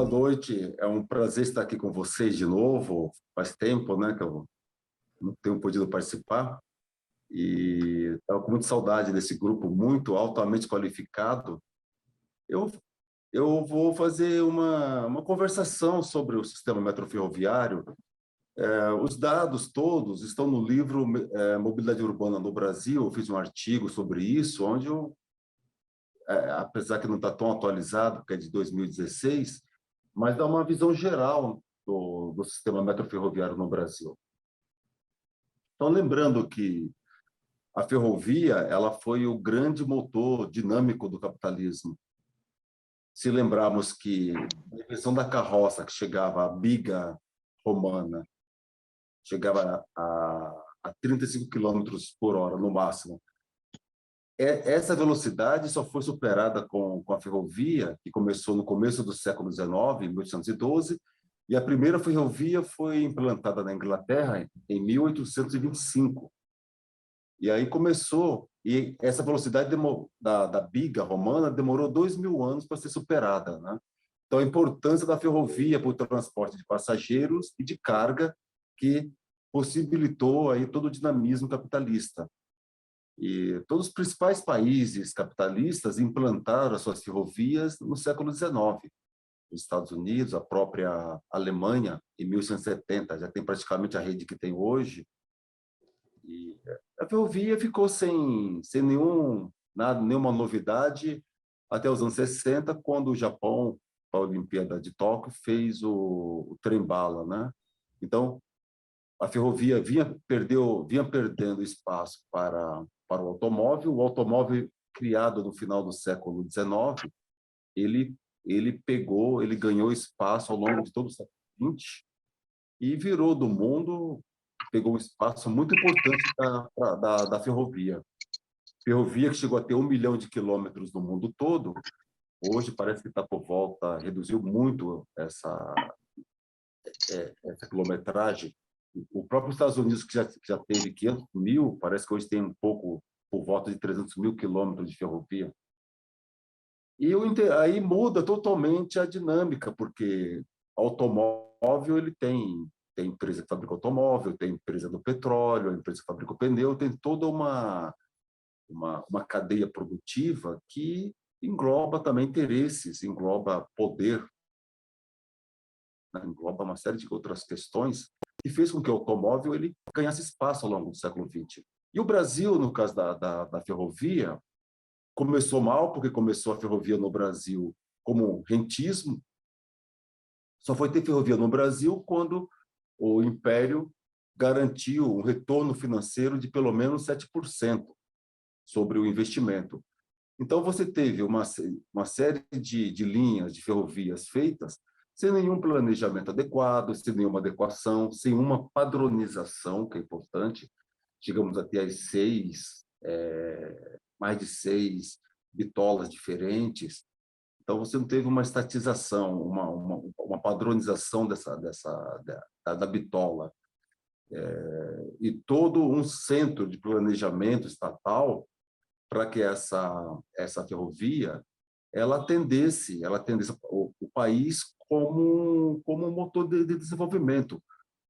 noite. É um prazer estar aqui com vocês de novo. Faz tempo, né, que eu não tenho podido participar e estava com muita saudade desse grupo muito altamente qualificado. Eu, eu vou fazer uma conversação sobre o sistema metroferroviário. Os dados todos estão no livro Mobilidade Urbana no Brasil. Eu fiz um artigo sobre isso, onde apesar que não está tão atualizado, porque é de 2016, mas dá uma visão geral do sistema metroferroviário no Brasil. Então, lembrando que a ferrovia ela foi o grande motor dinâmico do capitalismo. Se lembrarmos que a invenção da carroça, que chegava à biga romana, chegava a 35 quilômetros por hora, no máximo. Essa velocidade só foi superada com a ferrovia, que começou no começo do século XIX, em 1812, e a primeira ferrovia foi implantada na Inglaterra em 1825. E aí começou, e essa velocidade da biga romana demorou 2.000 anos para ser superada, né? Então, a importância da ferrovia para o transporte de passageiros e de carga, que possibilitou aí todo o dinamismo capitalista. E todos os principais países capitalistas implantaram as suas ferrovias no século XIX. Os Estados Unidos, a própria Alemanha, em 1870, já tem praticamente a rede que tem hoje. E a ferrovia ficou sem nenhuma novidade até os anos 60, quando o Japão, para a Olimpíada de Tóquio, fez o trem-bala, né? Então, a ferrovia vinha perdendo espaço para o automóvel. O automóvel, criado no final do século XIX, ele ganhou espaço ao longo de todo o século XX e virou do mundo, pegou um espaço muito importante da ferrovia. Ferrovia que chegou a ter 1 milhão de quilômetros no mundo todo, hoje parece que está por volta, reduziu muito essa quilometragem. O próprio Estados Unidos, que já teve 500 mil, parece que hoje tem um pouco, por volta de 300 mil quilômetros de ferrovia. E aí muda totalmente a dinâmica, porque automóvel ele tem empresa que fabrica automóvel, tem empresa do petróleo, a empresa que fabrica o pneu, tem toda uma cadeia produtiva que engloba também interesses, engloba poder, né? Engloba uma série de outras questões que fez com que o automóvel ele ganhasse espaço ao longo do século XX. E o Brasil, no caso da ferrovia, começou mal, porque começou a ferrovia no Brasil como rentismo. Só foi ter ferrovia no Brasil quando o Império garantiu um retorno financeiro de pelo menos 7% sobre o investimento. Então, você teve uma série de linhas de ferrovias feitas sem nenhum planejamento adequado, sem nenhuma adequação, sem uma padronização, que é importante. Chegamos a ter mais de 6 bitolas diferentes. Então, você não teve uma estatização, uma padronização da bitola. E todo um centro de planejamento estatal para que essa ferrovia ela atendesse o país como um motor de desenvolvimento.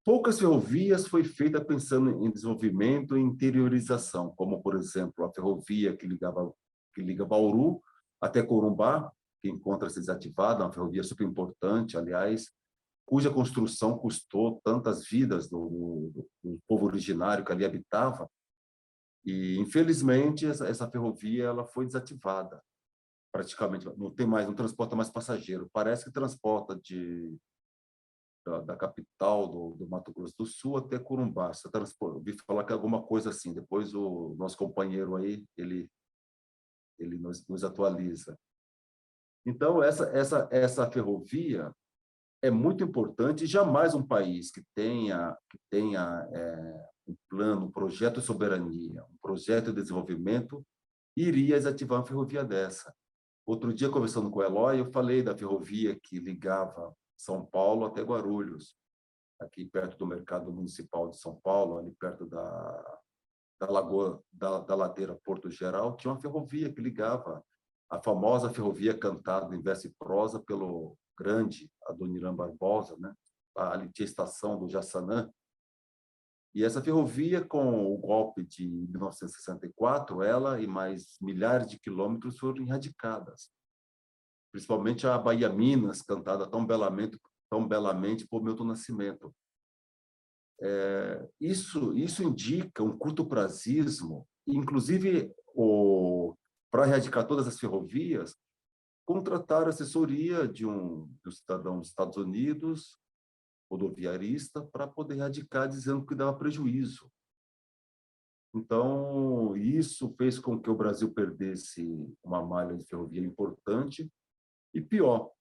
Poucas ferrovias foi feita pensando em desenvolvimento e interiorização, como, por exemplo, a ferrovia que liga Bauru até Corumbá, que encontra-se desativada, uma ferrovia super importante, aliás, cuja construção custou tantas vidas do povo originário que ali habitava. E, infelizmente, essa ferrovia ela foi desativada, praticamente. Não transporta mais passageiro. Parece que transporta da capital do Mato Grosso do Sul até Corumbá. Ouvi falar que é alguma coisa assim. Depois o nosso companheiro aí, ele nos atualiza. Então, essa ferrovia é muito importante. E jamais um país que tenha um plano, um projeto de soberania, um projeto de desenvolvimento, iria desativar uma ferrovia dessa. Outro dia, conversando com o Eloy, eu falei da ferrovia que ligava São Paulo até Guarulhos, aqui perto do Mercado Municipal de São Paulo, ali perto da lagoa, da ladeira Porto Geral, tinha uma ferrovia que ligava, a famosa ferrovia cantada em verso e prosa pelo grande, a Adoniran Barbosa, né? Ali tinha a estação do Jaçanã, e essa ferrovia, com o golpe de 1964, ela e mais milhares de quilômetros foram erradicadas, principalmente a Bahia-Minas, cantada tão belamente por Milton Nascimento. Isso indica um curto-prazismo, inclusive, para erradicar todas as ferrovias, contratar assessoria de um cidadão dos Estados Unidos, rodoviarista, para poder erradicar, dizendo que dava prejuízo. Então, isso fez com que o Brasil perdesse uma malha de ferrovia importante. E pior,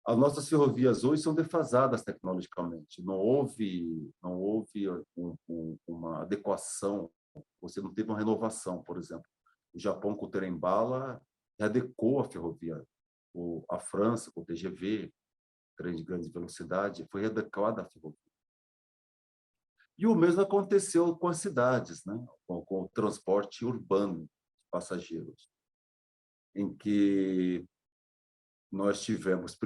as nossas ferrovias hoje são defasadas tecnologicamente. Não houve uma adequação, você não teve uma renovação, por exemplo. O Japão, com o trem-bala, readequou a ferrovia. A França, com o TGV, trem de grande velocidade, foi readequada a ferrovia. E o mesmo aconteceu com as cidades, né? Com o transporte urbano de passageiros, em que nós tivemos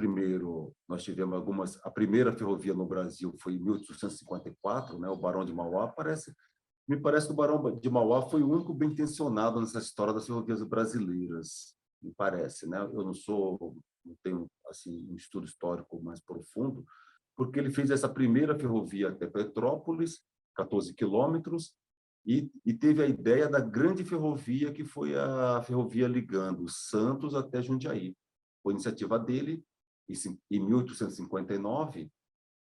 a primeira ferrovia no Brasil foi em 1854, né? O Barão de Mauá. Me parece que o Barão de Mauá foi o único bem intencionado nessa história das ferrovias brasileiras, me parece, né? Eu não tenho assim um estudo histórico mais profundo, porque ele fez essa primeira ferrovia até Petrópolis, 14 quilômetros, e teve a ideia da grande ferrovia, que foi a ferrovia ligando Santos até Jundiaí. Foi iniciativa dele, e em 1859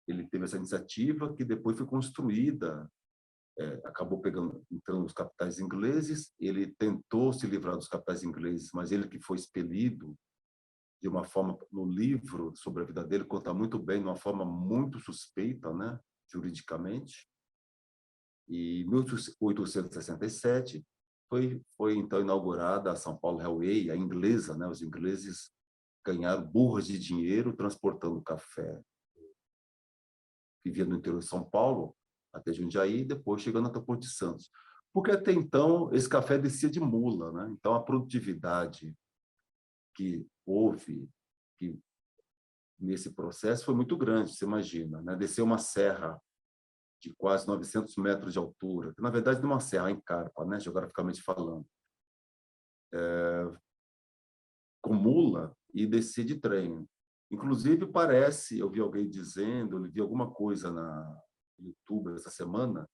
ele teve essa iniciativa, que depois foi construída, acabou entrando nos capitais ingleses. Ele tentou se livrar dos capitais ingleses, mas ele que foi expelido de uma forma, no livro sobre a vida dele, conta muito bem, de uma forma muito suspeita, né, juridicamente. E em 1867 foi então inaugurada a São Paulo Railway, a inglesa, né? Os ingleses ganharam burras de dinheiro transportando café que vinha do interior de São Paulo até Jundiaí, e depois chegando até Porto de Santos. Porque até então esse café descia de mula, né? Então a produtividade que houve nesse processo foi muito grande, você imagina, né? Descer uma serra de quase 900 metros de altura, que na verdade não é uma serra, em carpa, né? Geograficamente falando, com mula, e descer de trem. Inclusive, eu vi alguém dizendo, eu vi alguma coisa no YouTube essa semana,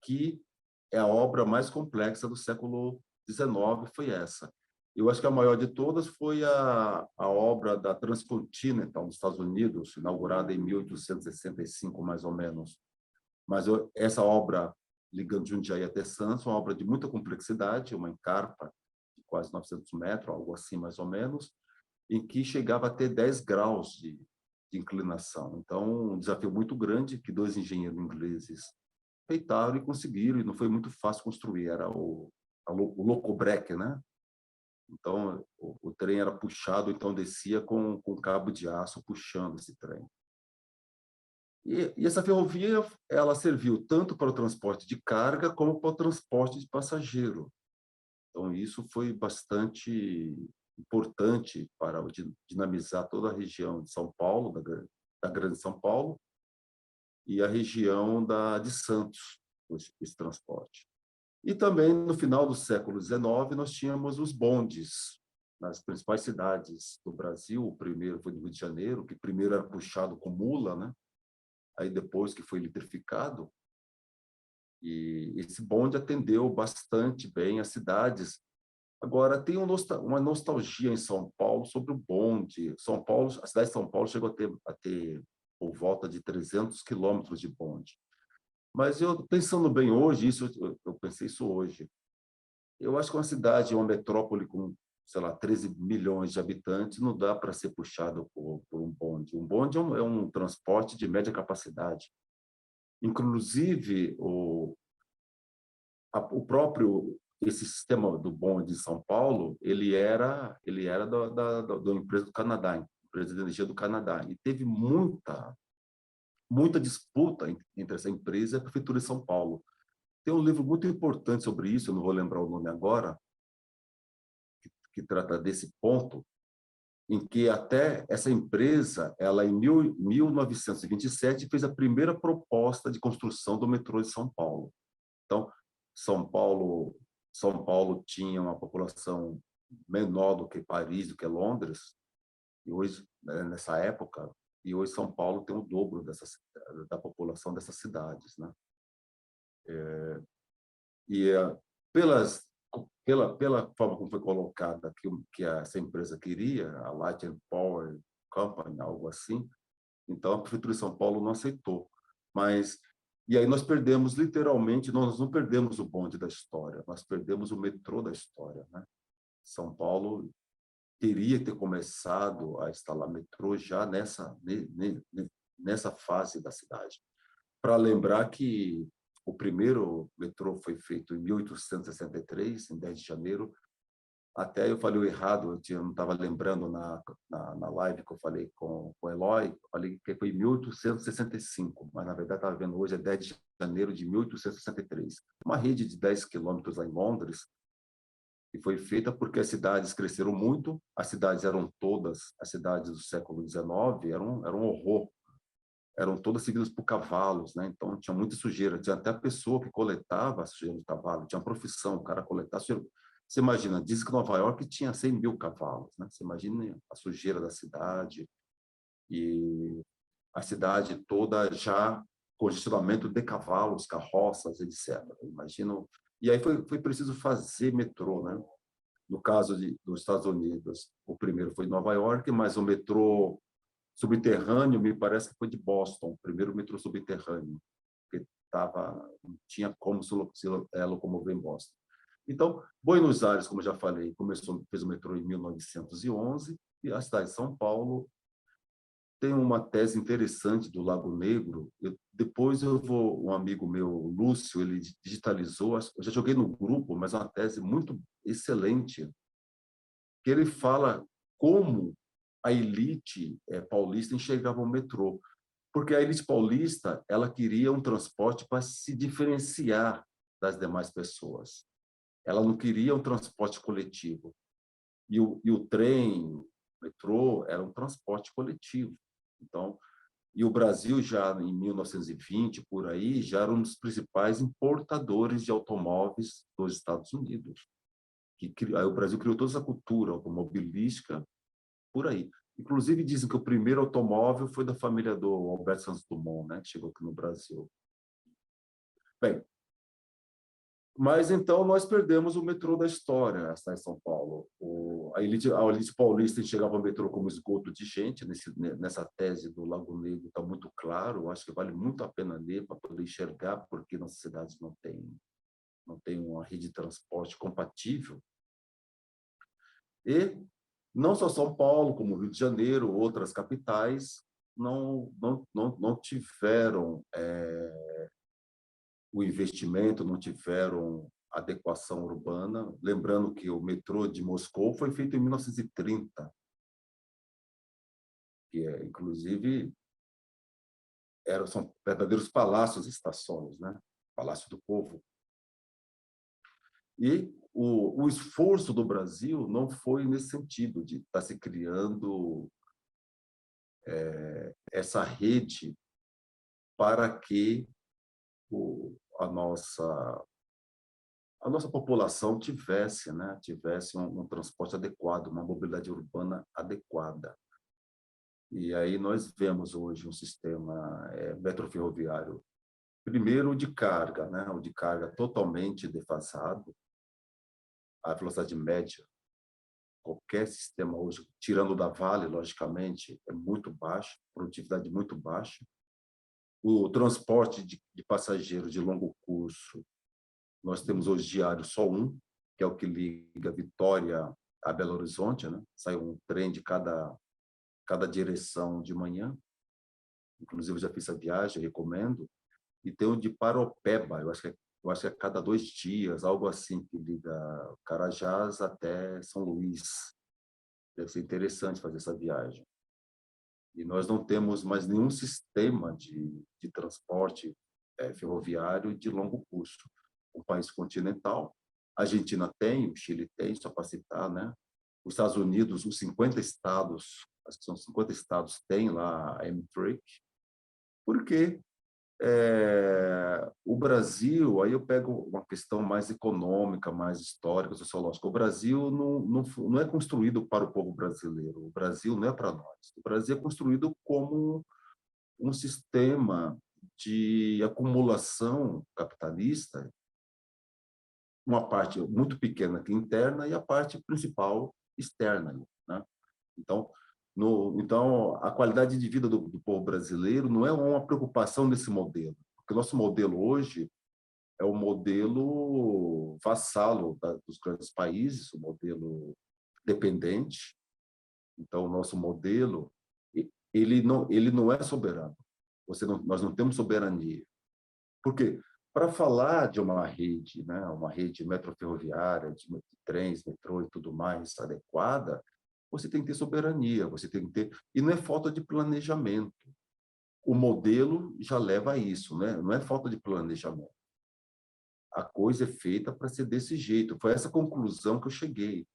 que é a obra mais complexa do século XIX, foi essa. Eu acho que a maior de todas foi a obra da Transcontinental, nos Estados Unidos, inaugurada em 1865, mais ou menos. Mas essa obra, ligando Jundiaí até Santos, uma obra de muita complexidade, uma encarpa de quase 900 metros, algo assim, mais ou menos, em que chegava a ter 10 graus de inclinação. Então, um desafio muito grande, que dois engenheiros ingleses feitaram e conseguiram, e não foi muito fácil construir, era o locobreque, né? Então, o trem era puxado, então descia com cabo de aço puxando esse trem. E essa ferrovia, ela serviu tanto para o transporte de carga como para o transporte de passageiro. Então, isso foi bastante importante para dinamizar toda a região de São Paulo, da Grande São Paulo, e a região de Santos, esse transporte. E também, no final do século XIX, nós tínhamos os bondes nas principais cidades do Brasil. O primeiro foi no Rio de Janeiro, que primeiro era puxado com mula, né? Aí depois que foi eletrificado, e esse bonde atendeu bastante bem as cidades. Agora, tem uma nostalgia em São Paulo sobre o bonde. São Paulo, a cidade de São Paulo chegou a ter por volta de 300 quilômetros de bonde. Mas eu, pensando bem hoje, eu pensei isso hoje, eu acho que uma cidade, uma metrópole com, sei lá, 13 milhões de habitantes, não dá para ser puxado por um bonde. Um bonde é um transporte de média capacidade. Inclusive, o próprio esse sistema do bonde de São Paulo, ele era da empresa do Canadá, empresa de energia do Canadá, e teve muita disputa entre essa empresa e a prefeitura de São Paulo. Tem um livro muito importante sobre isso, eu não vou lembrar o nome agora, que trata desse ponto, em que até essa empresa, ela em 1927 fez a primeira proposta de construção do metrô de São Paulo. Então, São Paulo, São Paulo tinha uma população menor do que Paris, do que Londres, e hoje, né, nessa época, e hoje São Paulo tem o dobro da população dessas cidades, né? E pelas pela forma como foi colocada que essa empresa queria, a Light and Power Company, algo assim, então a prefeitura de São Paulo não aceitou. Mas e aí nós perdemos literalmente, nós não perdemos o bonde da história, nós perdemos o metrô da história, né? São Paulo teria que ter começado a instalar metrô já nessa fase da cidade. Para lembrar que o primeiro metrô foi feito em 1863, em 10 de janeiro. Até eu falei errado, eu não estava lembrando na live que eu falei com o Eloy, eu falei que foi em 1865, mas na verdade estava vendo hoje, é 10 de janeiro de 1863. Uma rede de 10 quilômetros lá em Londres, que foi feita porque as cidades cresceram muito, as cidades eram todas, as cidades do século XIX, eram um horror, eram todas seguidas por cavalos, né? Então tinha muita sujeira, tinha até a pessoa que coletava a sujeira do cavalo, tinha uma profissão, o cara coletar sujeira. Você imagina, diz que Nova York tinha 100 mil cavalos, né? Você imagina a sujeira da cidade e a cidade toda já congestionamento de cavalos, carroças, etc. Imagino. E aí foi preciso fazer metrô, né? No caso dos Estados Unidos, o primeiro foi em Nova York, mas o metrô subterrâneo, me parece que foi de Boston, o primeiro metrô subterrâneo, que não tinha como se locomover em Boston. Então, Buenos Aires, como já falei, fez o metrô em 1911, e a cidade de São Paulo tem uma tese interessante do Lago Negro. Um amigo meu, Lúcio, ele digitalizou, eu já joguei no grupo, mas é uma tese muito excelente, que ele fala como a elite paulista enxergava o metrô, porque a elite paulista ela queria um transporte para se diferenciar das demais pessoas. Ela não queria um transporte coletivo. E o trem, o metrô, era um transporte coletivo. Então, e o Brasil já em 1920 por aí já era um dos principais importadores de automóveis dos Estados Unidos. Aí o Brasil criou toda essa cultura automobilística por aí. Inclusive, dizem que o primeiro automóvel foi da família do Alberto Santos Dumont, né, que chegou aqui no Brasil. Bem, mas então nós perdemos o metrô da história, a cidade de São Paulo. A elite paulista enxergava o metrô como esgoto de gente, nessa tese do Lago Negro está muito claro, eu acho que vale muito a pena ler para poder enxergar porque nossas cidades não tem uma rede de transporte compatível. E não só São Paulo, como Rio de Janeiro, outras capitais, não tiveram o investimento, não tiveram adequação urbana. Lembrando que o metrô de Moscou foi feito em 1930, que inclusive são verdadeiros palácios, estações, né? Palácio do Povo. E o esforço do Brasil não foi nesse sentido de estar se criando essa rede para que a nossa população tivesse um transporte adequado, uma mobilidade urbana adequada. E aí nós vemos hoje um sistema metroferroviário, primeiro de carga, né? O de carga totalmente defasado, a velocidade média, qualquer sistema hoje, tirando da Vale, logicamente, é muito baixo, produtividade muito baixa. O transporte de passageiros de longo curso, nós temos hoje diário só um, que é o que liga Vitória a Belo Horizonte, né? Sai um trem de cada direção de manhã. Inclusive, eu já fiz essa viagem, recomendo. E tem o de Paropeba, eu acho que é cada 2 dias, algo assim, que liga Carajás até São Luís. Deve ser interessante fazer essa viagem. E nós não temos mais nenhum sistema de transporte ferroviário de longo curso. Um país continental, a Argentina tem, o Chile tem, só para citar, né? Os Estados Unidos, os 50 estados, acho que são 50 estados, têm lá a Amtrak, porque o Brasil, aí eu pego uma questão mais econômica, mais histórica, sociológica. O Brasil não é construído para o povo brasileiro. O Brasil não é para nós. O Brasil é construído como um sistema de acumulação capitalista, uma parte muito pequena aqui interna e a parte principal externa, né? Então, então, a qualidade de vida do povo brasileiro não é uma preocupação desse modelo, porque o nosso modelo hoje é o modelo vassalo dos grandes países, o modelo dependente. Então, o nosso modelo ele não é soberano. Nós não temos soberania. Por quê? Para falar de uma rede, né, uma rede metroferroviária, de trens, metrô e tudo mais adequada, você tem que ter soberania, você tem que ter... E não é falta de planejamento. O modelo já leva a isso, né? Não é falta de planejamento. A coisa é feita para ser desse jeito. Foi essa conclusão que eu cheguei.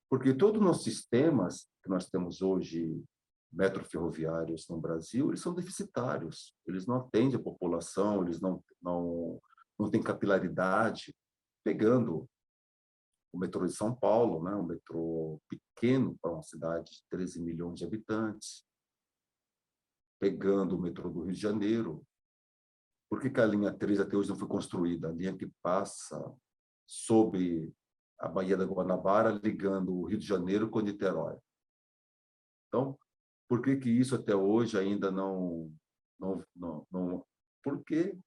Porque todos os nossos sistemas que nós temos hoje, metroferroviários no Brasil, eles são deficitários. Eles não atendem a população, eles não têm capilaridade. Pegando o metrô de São Paulo, né? Um metrô pequeno para uma cidade de 13 milhões de habitantes. Pegando o metrô do Rio de Janeiro. Por que a linha 3 até hoje não foi construída? A linha que passa sobre a Baía da Guanabara, ligando o Rio de Janeiro com Niterói. Então, por que isso até hoje ainda não porque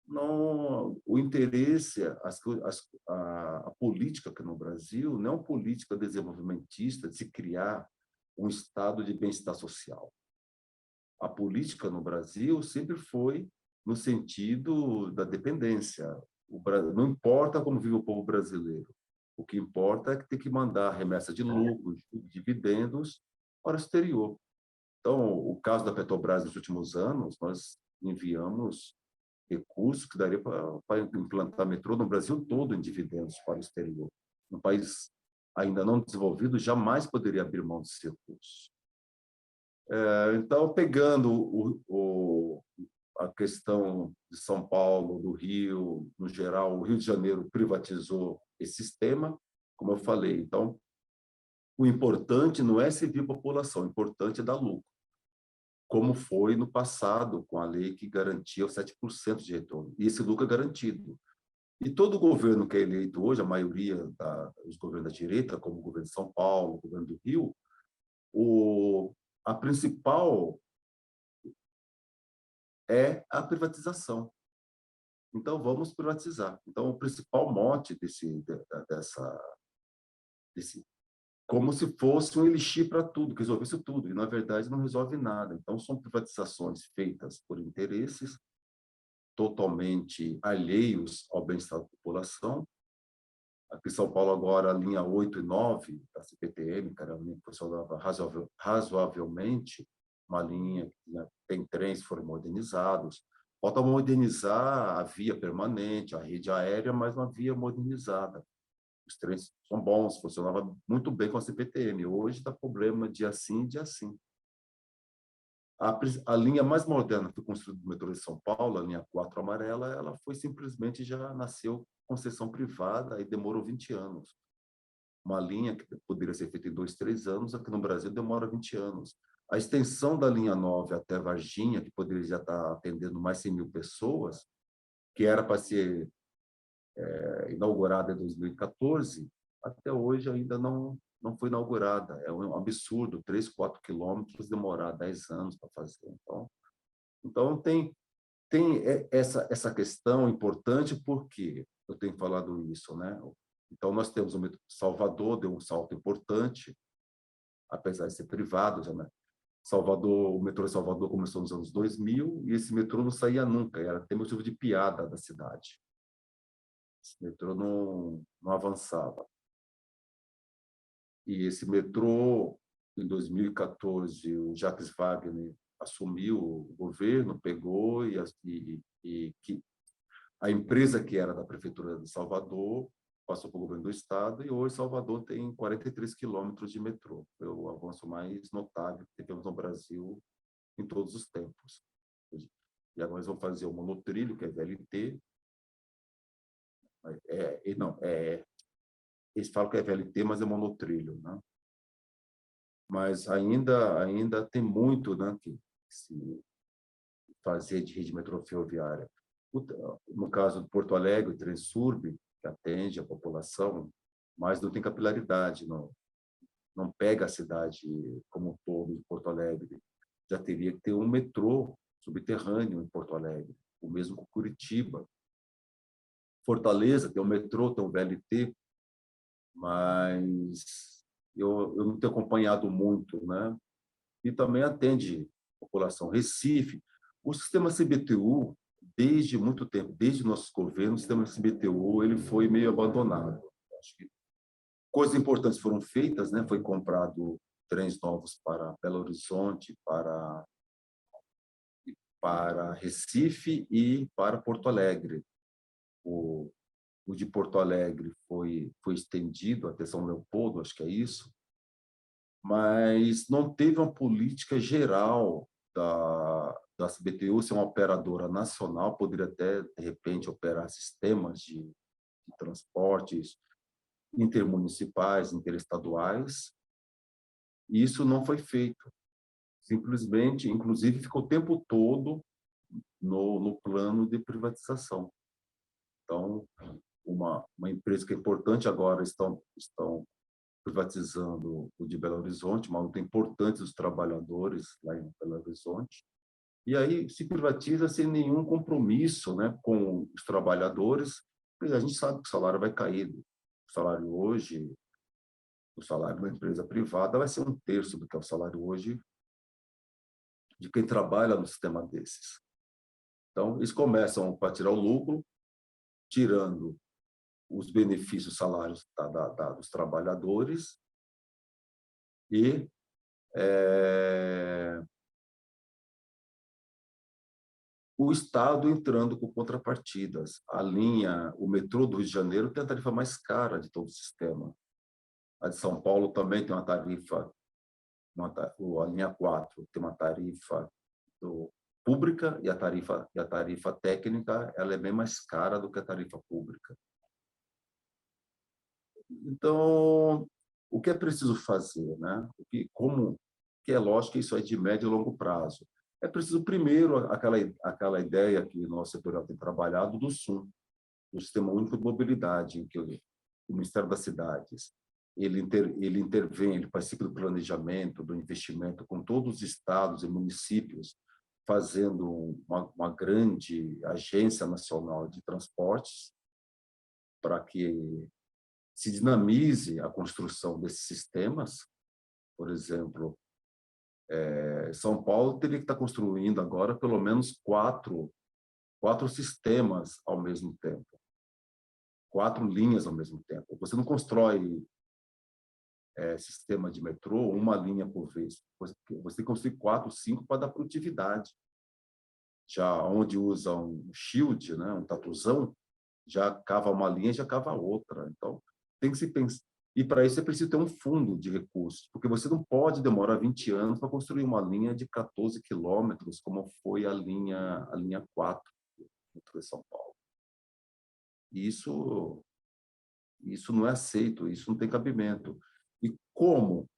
não o interesse, a política aqui no Brasil não é uma política desenvolvimentista de se criar um estado de bem-estar social. A política no Brasil sempre foi no sentido da dependência. Não importa como vive o povo brasileiro, o que importa é que tem que mandar remessa de lucros, dividendos para o exterior. Então, o caso da Petrobras nos últimos anos, nós enviamos recursos que daria para implantar metrô no Brasil todo em dividendos para o exterior. Um país ainda não desenvolvido jamais poderia abrir mão desses recursos. Então, pegando a questão de São Paulo, do Rio, no geral, o Rio de Janeiro privatizou esse sistema, como eu falei. Então, o importante não é servir a população, o importante é dar lucro, como foi no passado, com a lei que garantia os 7% de retorno. E esse lucro é garantido. E todo governo que é eleito hoje, a maioria dos governos da direita, como o governo de São Paulo, o governo do Rio, a principal é a privatização. Então, vamos privatizar. Então, o principal mote desse como se fosse um elixir para tudo, que resolvesse tudo, e, na verdade, não resolve nada. Então, são privatizações feitas por interesses totalmente alheios ao bem-estar da população. Aqui em São Paulo, agora, a linha 8 e 9 da CPTM, que era uma linha que funcionava razoavelmente, uma linha que, né, tem trens que foram modernizados. Falta modernizar a via permanente, a rede aérea, mas uma via modernizada. Os trens são bons, funcionava muito bem com a CPTM. Hoje dá problema dia sim, dia sim. A linha mais moderna que foi construída no metrô de São Paulo, a linha 4 amarela, ela foi simplesmente já nasceu concessão privada e demorou 20 anos. Uma linha que poderia ser feita em 2, 3 anos, aqui no Brasil demora 20 anos. A extensão da linha 9 até Varginha, que poderia já estar atendendo mais 100 mil pessoas, que era para ser inaugurada em 2014, até hoje ainda não foi inaugurada. É um absurdo, 3, 4 quilômetros demorar 10 anos para fazer. Então tem essa questão importante, porque eu tenho falado isso, né? Então, nós temos o metrô de Salvador, deu um salto importante, apesar de ser privado, já, né? O metrô de Salvador começou nos anos 2000 e esse metrô não saía nunca, era até motivo de piada da cidade. Esse metrô não avançava. E esse metrô, em 2014, o Jacques Wagner assumiu o governo, pegou e que a empresa que era da Prefeitura de Salvador passou para o governo do estado, e hoje Salvador tem 43 quilômetros de metrô. Foi o avanço mais notável que tivemos no Brasil em todos os tempos. E agora nós vamos fazer o monotrilho, que é VLT. Não, eles falam que é VLT, mas é monotrilho, né? Mas ainda tem muito, né, que se fazer de rede metrô ferroviária. No caso do Porto Alegre, o Transurb, que atende a população, mas não tem capilaridade, não pega a cidade como um todo de Porto Alegre. Já teria que ter um metrô subterrâneo em Porto Alegre, o mesmo com Curitiba. Fortaleza tem um metrô, tem um VLT, mas eu não tenho acompanhado muito, né? E também atende a população. Recife, o sistema CBTU, desde muito tempo, desde nossos governos, o sistema CBTU ele foi meio abandonado. Acho que coisas importantes foram feitas, né? Foi comprado trens novos para Belo Horizonte, para Recife e para Porto Alegre. O de Porto Alegre foi estendido até São Leopoldo, acho que é isso, mas não teve uma política geral da CBTU ser uma operadora nacional, poderia até, de repente, operar sistemas de transportes intermunicipais, interestaduais, e isso não foi feito. Simplesmente, inclusive, ficou o tempo todo no plano de privatização. Então, uma empresa que é importante agora estão privatizando o de Belo Horizonte, uma luta importante dos trabalhadores lá em Belo Horizonte. E aí se privatiza sem nenhum compromisso, né, com os trabalhadores, porque a gente sabe que o salário vai cair. O salário hoje, o salário de uma empresa privada vai ser um terço do que é o salário hoje de quem trabalha no sistema desses. Então, eles começam a tirar o lucro, tirando os benefícios salários dos trabalhadores e o Estado entrando com contrapartidas. O metrô do Rio de Janeiro tem a tarifa mais cara de todo o sistema. A de São Paulo também tem uma tarifa, a linha 4 tem uma tarifa pública e a tarifa técnica ela é bem mais cara do que a tarifa pública. Então, o que é preciso fazer, né? Que é lógico que isso é de médio e longo prazo. É preciso primeiro aquela ideia que o nosso setorial tem trabalhado do SUM, do Sistema Único de Mobilidade, em que o Ministério das Cidades ele intervém, ele participa do planejamento, do investimento com todos os estados e municípios, fazendo uma grande agência nacional de transportes para que se dinamize a construção desses sistemas. Por exemplo, São Paulo teria que estar construindo agora pelo menos quatro sistemas ao mesmo tempo, 4 linhas ao mesmo tempo. Você não constrói sistema de metrô uma linha por vez. Você tem que construir 4, 5 para dar produtividade. Já onde usa um shield, né, um tatuzão, já cava uma linha, já cava outra. Então, tem que se pensar. E para isso é preciso ter um fundo de recursos, porque você não pode demorar 20 anos para construir uma linha de 14 quilômetros, como foi a linha 4 de São Paulo. Isso não é aceito, isso não tem cabimento. E como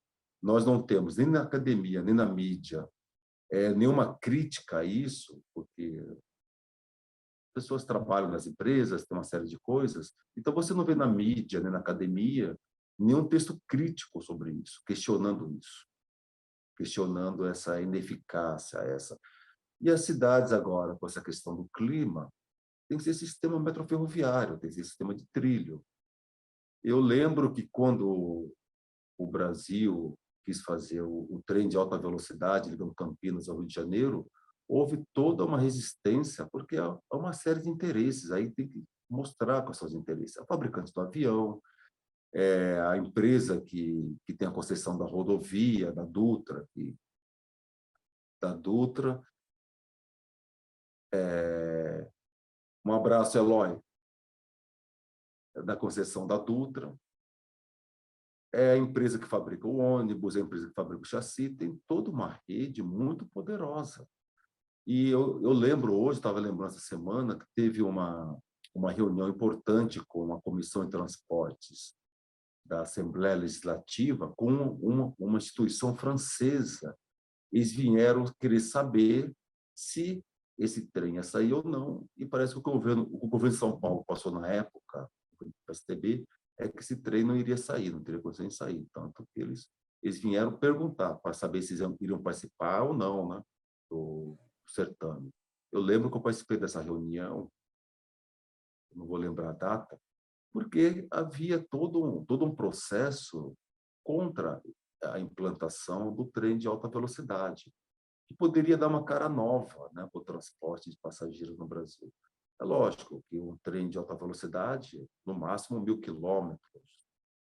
nós não temos, nem na academia, nem na mídia, nenhuma crítica a isso, porque pessoas trabalham nas empresas, tem uma série de coisas, então você não vê na mídia, nem na academia, nenhum texto crítico sobre isso, questionando essa ineficácia, essa. E as cidades agora, com essa questão do clima, tem que ser sistema metroferroviário, tem que ser sistema de trilho. Eu lembro que quando o Brasil quis fazer o trem de alta velocidade ligando Campinas ao Rio de Janeiro, houve toda uma resistência, porque há uma série de interesses, aí tem que mostrar quais são os interesses. A fabricante do avião, a empresa que tem a concessão da rodovia, da Dutra. Um abraço, Eloy. da concessão da Dutra, é a empresa que fabrica o ônibus, é a empresa que fabrica o chassi, tem toda uma rede muito poderosa. E eu lembro hoje, estava lembrando essa semana, que teve uma reunião importante com a Comissão de Transportes da Assembleia Legislativa com uma instituição francesa. Eles vieram querer saber se esse trem ia sair ou não, e parece que o governo de São Paulo passou na época, o PSDB, é que esse trem não iria sair, não teria condição de sair. Tanto que eles vieram perguntar para saber se eles iriam participar ou não, né, do certame. Eu lembro que eu participei dessa reunião, não vou lembrar a data, porque havia todo um processo contra a implantação do trem de alta velocidade, que poderia dar uma cara nova, né, para o transporte de passageiros no Brasil. É lógico que um trem de alta velocidade, no máximo 1.000 quilômetros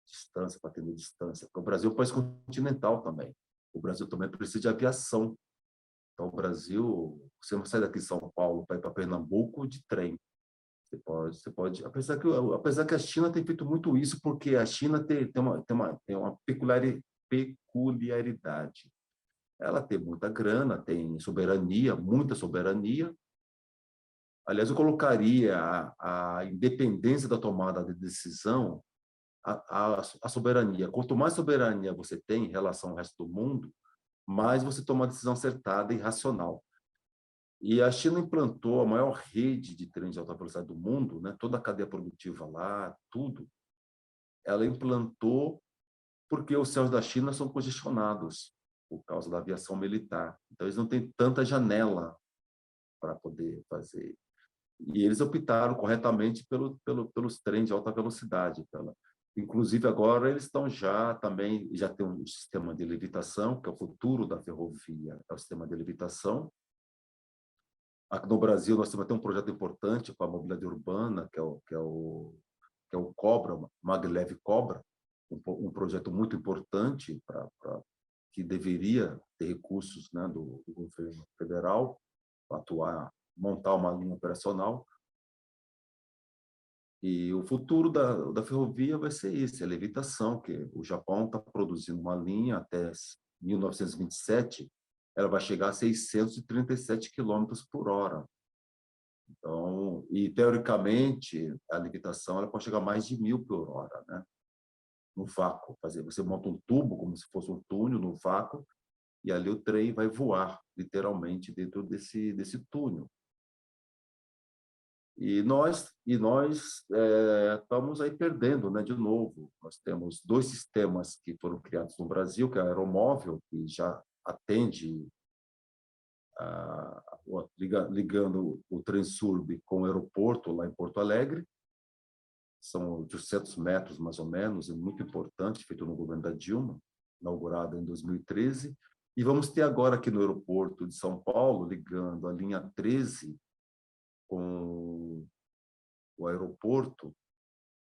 de distância, para atender distância, porque o Brasil é um país continental também. O Brasil também precisa de aviação. Então, o Brasil, você não sai daqui de São Paulo para ir para Pernambuco de trem. Você pode, apesar que a China tem feito muito isso, porque a China tem uma peculiaridade. Ela tem muita grana, tem soberania, muita soberania. Aliás, eu colocaria a independência da tomada de decisão, a soberania. Quanto mais soberania você tem em relação ao resto do mundo, mais você toma uma decisão acertada e racional. E a China implantou a maior rede de trens de alta velocidade do mundo, né? Toda a cadeia produtiva lá, tudo. Ela implantou porque os céus da China são congestionados por causa da aviação militar. Então, eles não têm tanta janela para poder fazer. E eles optaram corretamente pelos trens de alta velocidade. Inclusive, agora eles estão já tem um sistema de levitação, que é o futuro da ferrovia, é o sistema de levitação. Aqui no Brasil, nós temos até um projeto importante para a mobilidade urbana, que é o Cobra, Maglev Cobra, um projeto muito importante que deveria ter recursos, né, do governo federal para atuar, montar uma linha operacional. E o futuro da ferrovia vai ser isso, a levitação, que o Japão está produzindo uma linha até 1927, ela vai chegar a 637 quilômetros por hora. Então, e teoricamente, a levitação ela pode chegar a mais de 1.000 por hora, né? No vácuo. Você monta um tubo, como se fosse um túnel no vácuo, e ali o trem vai voar, literalmente, dentro desse túnel. E nós estamos aí perdendo, né, de novo. Nós temos dois sistemas que foram criados no Brasil, que é a Aeromóvel, que já atende ligando o Transurb com o aeroporto lá em Porto Alegre. São 800 metros, mais ou menos, é muito importante, feito no governo da Dilma, inaugurado em 2013. E vamos ter agora aqui no aeroporto de São Paulo, ligando a linha 13 com o aeroporto,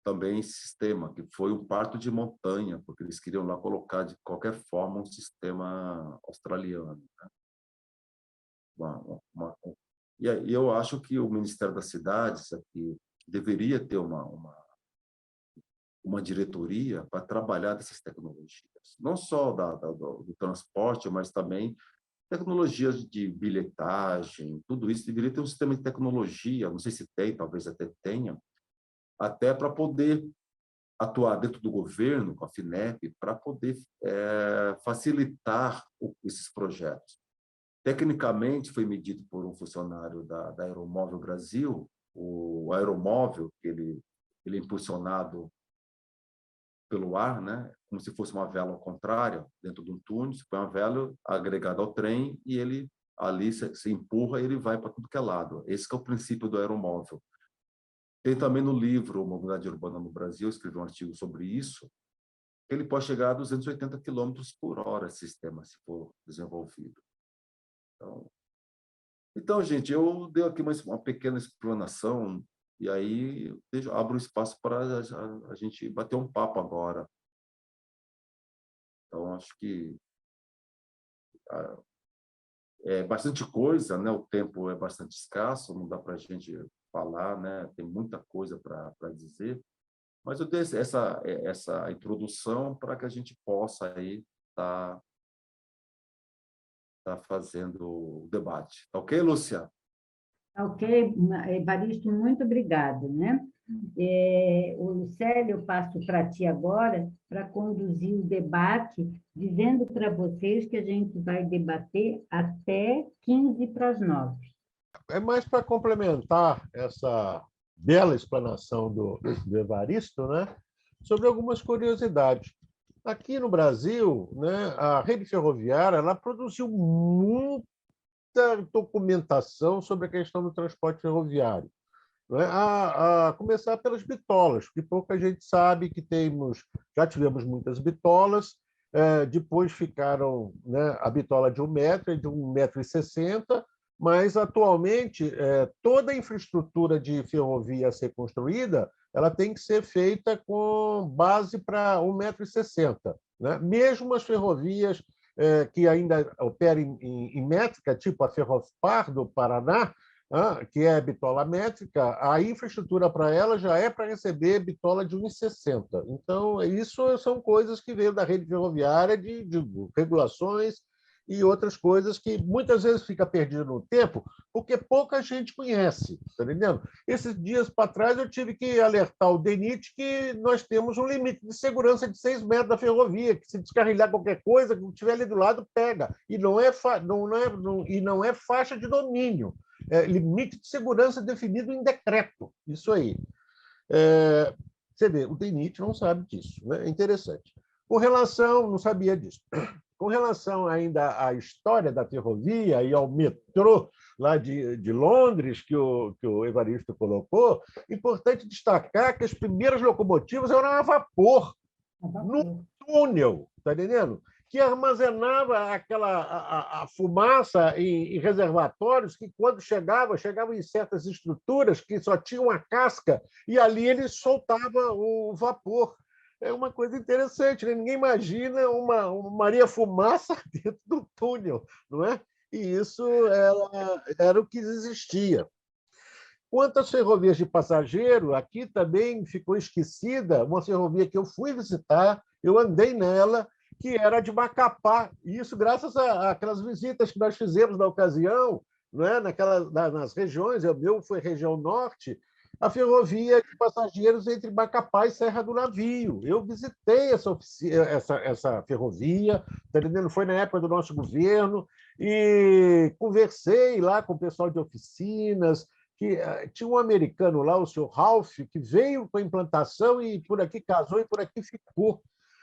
também esse sistema, que foi um parto de montanha, porque eles queriam lá colocar, de qualquer forma, um sistema australiano, né? E eu acho que o Ministério das Cidades aqui deveria ter uma diretoria para trabalhar dessas tecnologias, não só do transporte, mas também tecnologias de bilhetagem, tudo isso deveria ter um sistema de tecnologia, não sei se tem, talvez até tenha, até para poder atuar dentro do governo, com a FINEP, para poder facilitar esses projetos. Tecnicamente, foi medido por um funcionário da Aeromóvel Brasil, o aeromóvel, que ele é impulsionado pelo ar, né? Como se fosse uma vela ao contrário, dentro de um túnel, você põe uma vela agregada ao trem e ele ali se empurra e ele vai para tudo que é lado. Esse que é o princípio do aeromóvel. Tem também no livro Mobilidade Urbana no Brasil, eu escrevi um artigo sobre isso, ele pode chegar a 280 quilômetros por hora, esse sistema, se for desenvolvido. Então, gente, eu dei aqui uma pequena explanação e aí abro espaço para a gente bater um papo agora. Então, acho que é bastante coisa, né? O tempo é bastante escasso, não dá para a gente falar, né? Tem muita coisa para dizer. Mas eu dei essa introdução para que a gente possa aí tá fazendo o debate. Tá ok, Lúcia? Ok, Evaristo, muito obrigado, né? O Lucélio, eu passo para ti agora para conduzir o debate, dizendo para vocês que a gente vai debater até 15 para as 9. É mais para complementar essa bela explanação do Evaristo, né, sobre algumas curiosidades. Aqui no Brasil, né, a rede ferroviária ela produziu muita documentação sobre a questão do transporte ferroviário. Não é? A começar pelas bitolas, porque pouca gente sabe que já tivemos muitas bitolas, depois ficaram, né, a bitola de 1 metro e de 1,60 m, mas atualmente toda a infraestrutura de ferrovia a ser construída ela tem que ser feita com base para 1,60 m. Né? Mesmo as ferrovias que ainda operam em métrica, tipo a Ferrospar do Paraná, que é bitola métrica, a infraestrutura para ela já é para receber bitola de 1,60 m. Então, isso são coisas que veio da rede ferroviária, de regulações e outras coisas que muitas vezes fica perdido no tempo, porque pouca gente conhece, tá entendendo? Esses dias para trás eu tive que alertar o DENIT que nós temos um limite de segurança de 6 metros da ferrovia, que se descarrilhar qualquer coisa, que estiver ali do lado, pega. E não é faixa de domínio. Limite de segurança definido em decreto. Isso aí. Você vê, o DENIT não sabe disso. Né? É interessante. Com relação, não sabia disso. Com relação ainda à história da ferrovia e ao metrô lá de Londres, que o Evaristo colocou, é importante destacar que as primeiras locomotivas eram a vapor, no túnel, está entendendo? Que armazenava a fumaça em reservatórios que, quando chegavam em certas estruturas que só tinham a casca, e ali ele soltava o vapor. É uma coisa interessante, né? Ninguém imagina uma Maria Fumaça dentro do túnel, não é? E isso era o que existia. Quanto às ferrovias de passageiro, aqui também ficou esquecida uma ferrovia que eu fui visitar, eu andei nela, que era de Macapá. E isso graças àquelas visitas que nós fizemos na ocasião, não é? Nas regiões, o meu foi região norte, a ferrovia de passageiros entre Macapá e Serra do Navio. Eu visitei essa ferrovia, tá entendendo? Foi na época do nosso governo, e conversei lá com o pessoal de oficinas, que tinha um americano lá, o senhor Ralph, que veio com a implantação e por aqui casou e por aqui ficou.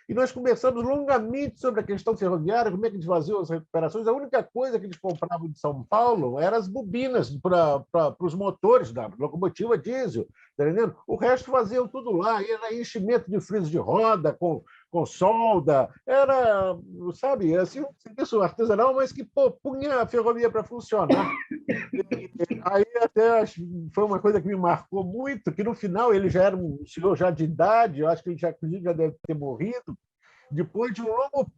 E nós conversamos longamente sobre a questão ferroviária, como é que eles faziam as recuperações. A única coisa que eles compravam de São Paulo eram as bobinas para os motores da locomotiva diesel, tá entendendo? O resto faziam tudo lá, era enchimento de friso de roda, com solda, era, sabe, assim, um serviço artesanal, mas que punha a ferrovia para funcionar. Aí até foi uma coisa que me marcou muito, que no final ele já era um senhor já de idade, eu acho que ele já, inclusive, já deve ter morrido, depois de um longo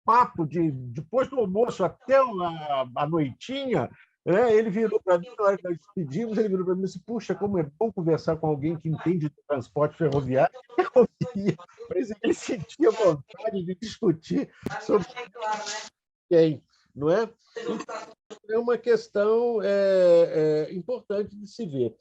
papo, depois do almoço até a noitinha, ele virou para mim, na hora que nós despedimos, ele virou para mim e disse: puxa, como é bom conversar com alguém que entende de transporte ferroviário. Parecia que ele sentia vontade de discutir sobre quem, não é? É uma questão importante de se ver.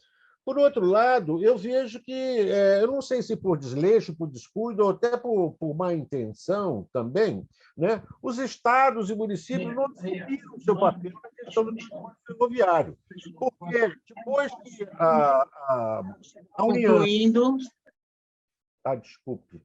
Por outro lado, eu vejo que, eu não sei se por desleixo, por descuido, ou até por má intenção também, né, os estados e municípios não assumiram o seu papel na questão do transporte ferroviário. Porque depois que a União... Concluindo. Desculpe.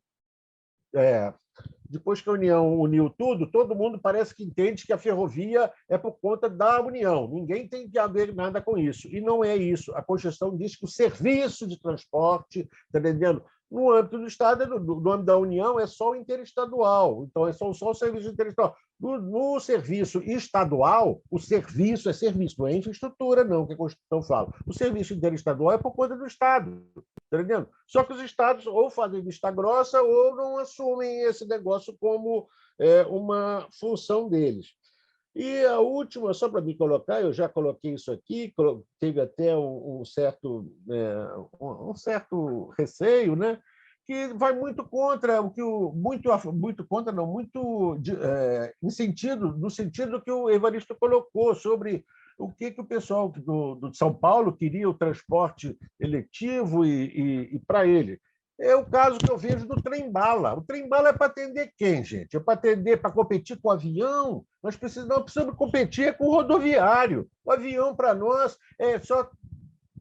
Depois que a União uniu tudo, todo mundo parece que entende que a ferrovia é por conta da União. Ninguém tem que haver nada com isso. E não é isso. A Constituição diz que o serviço de transporte, está entendendo? No âmbito do Estado, no âmbito da União, é só o interestadual. Então, é só o serviço interestadual. No serviço estadual, o serviço é serviço, não é infraestrutura, não, que a Constituição fala. O serviço interestadual é por conta do Estado. Tá entendendo? Só que os estados ou fazem vista grossa ou não assumem esse negócio como uma função deles. E a última, só para me colocar, eu já coloquei isso aqui, teve até um certo receio, né? que vai muito contra o que muito contra, não, muito no sentido que o Evaristo colocou sobre o que o pessoal do São Paulo queria, o transporte eletivo e para ele. É o caso que eu vejo do trem-bala. O trem-bala é para atender quem, gente? É para atender, para competir com o avião? Nós precisamos competir com o rodoviário. O avião, para nós, é só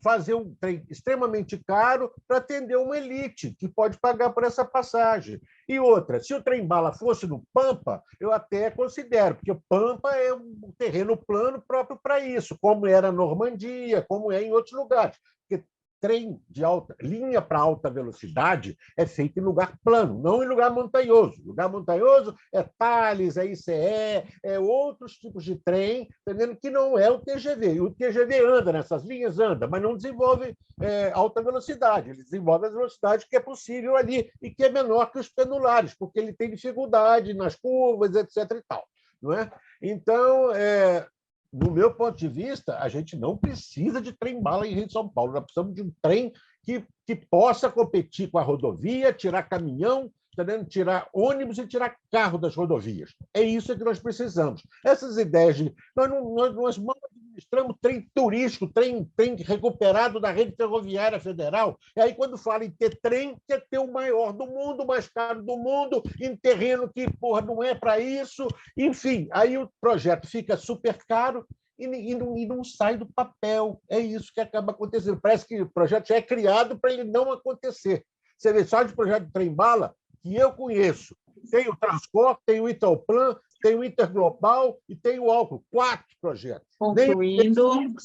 fazer um trem extremamente caro para atender uma elite que pode pagar por essa passagem. E outra, se o trem-bala fosse no Pampa, eu até considero, porque o Pampa é um terreno plano próprio para isso, como era a Normandia, como é em outros lugares. Porque trem de linha para alta velocidade é feito em lugar plano, não em lugar montanhoso. Lugar montanhoso é Thales, é ICE, é outros tipos de trem, entendendo que não é o TGV. E o TGV anda nessas linhas, anda, mas não desenvolve alta velocidade. Ele desenvolve a velocidade que é possível ali e que é menor que os pendulares, porque ele tem dificuldade nas curvas, etc. e tal. Não é? Então, no meu ponto de vista, a gente não precisa de trem-bala em Rio de São Paulo. Nós precisamos de um trem que possa competir com a rodovia, tirar caminhão, tirar ônibus e tirar carro das rodovias. É isso que nós precisamos. Essas ideias de... Nós mal administramos trem turístico, trem recuperado da rede ferroviária federal. E aí, quando fala em ter trem, quer ter o maior do mundo, o mais caro do mundo, em terreno que, porra, não é para isso. Enfim, aí o projeto fica super caro e não sai do papel. É isso que acaba acontecendo. Parece que o projeto já é criado para ele não acontecer. Você vê, só de projeto de trem-bala, que eu conheço, tem o Transcorp, tem o Italplan, tem o Interglobal e tem o Álcool. 4 projetos. Concluindo.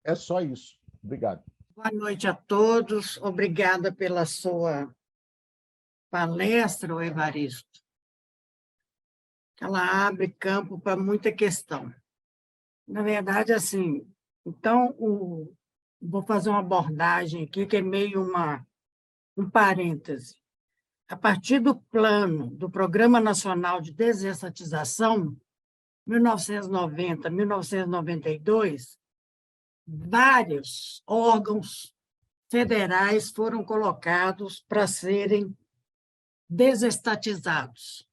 É só isso. Obrigado. Boa noite a todos. Obrigada pela sua palestra, Evaristo. Ela abre campo para muita questão. Na verdade, assim, então, vou fazer uma abordagem aqui, que é meio um parêntese. A partir do plano do Programa Nacional de Desestatização, 1990, 1992, vários órgãos federais foram colocados para serem desestatizados.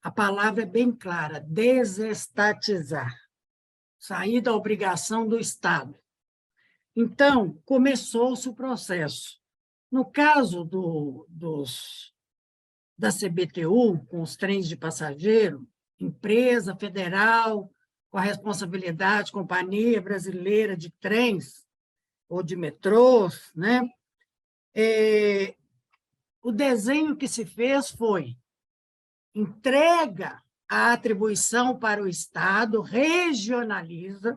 A palavra é bem clara, desestatizar. Sair da obrigação do Estado. Então, começou-se o processo. No caso da CBTU, com os trens de passageiro, empresa federal, com a responsabilidade, Companhia Brasileira de Trens, ou de metrôs, né? O desenho que se fez foi entrega a atribuição para o Estado, regionaliza,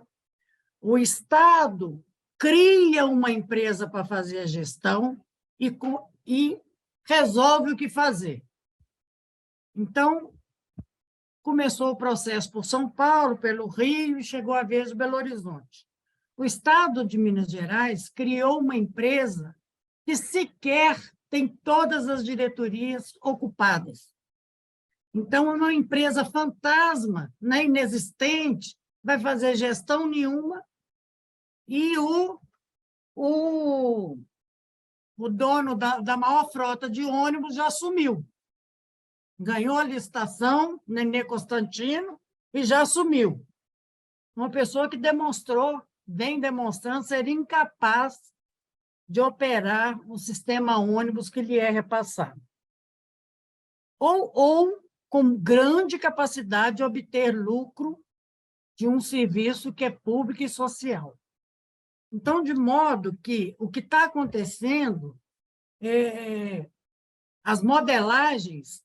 o Estado cria uma empresa para fazer a gestão e resolve o que fazer. Então, começou o processo por São Paulo, pelo Rio, e chegou a vez de Belo Horizonte. O Estado de Minas Gerais criou uma empresa que sequer tem todas as diretorias ocupadas. Então, uma empresa fantasma, né, inexistente, vai fazer gestão nenhuma, e o dono da maior frota de ônibus já assumiu. Ganhou a licitação, Nenê Constantino, e já assumiu. Uma pessoa que vem demonstrando ser incapaz de operar o sistema ônibus que lhe é repassado. Ou com grande capacidade de obter lucro de um serviço que é público e social. Então, de modo que o que está acontecendo, as modelagens,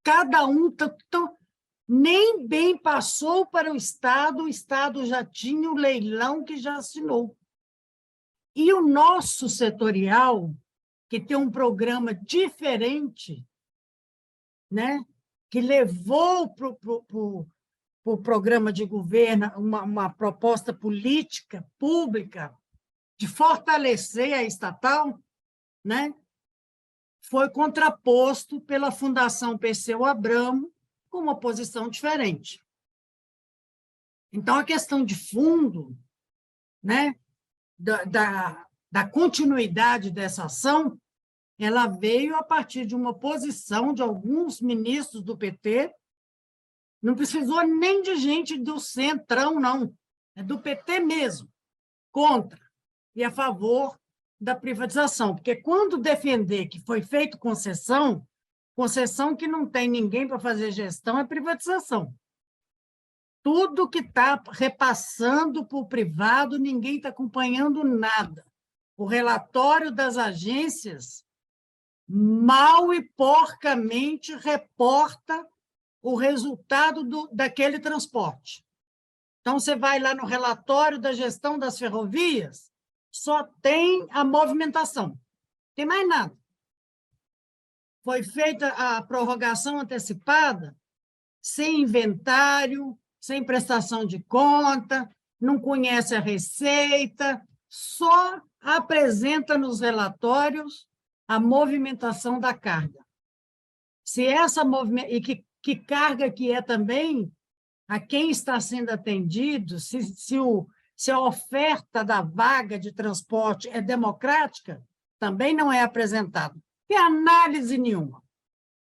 cada um nem bem passou para o Estado já tinha o leilão que já assinou. E o nosso setorial, que tem um programa diferente, né, que levou para o programa de governo uma proposta política, pública, de fortalecer a estatal, né, foi contraposto pela Fundação Perseu Abramo com uma posição diferente. Então, a questão de fundo, né, da continuidade dessa ação ela veio a partir de uma posição de alguns ministros do PT, não precisou nem de gente do Centrão, não, é do PT mesmo, contra e a favor da privatização, porque quando defender que foi feito concessão, concessão que não tem ninguém para fazer gestão é privatização. Tudo que está repassando para o privado, ninguém está acompanhando nada. O relatório das agências mal e porcamente reporta o resultado daquele transporte. Então, você vai lá no relatório da gestão das ferrovias, só tem a movimentação, não tem mais nada. Foi feita a prorrogação antecipada, sem inventário, sem prestação de conta, não conhece a receita, só apresenta nos relatórios a movimentação da carga. Se essa e que carga que é também, a quem está sendo atendido, se a oferta da vaga de transporte é democrática, também não é apresentado. Não tem análise nenhuma.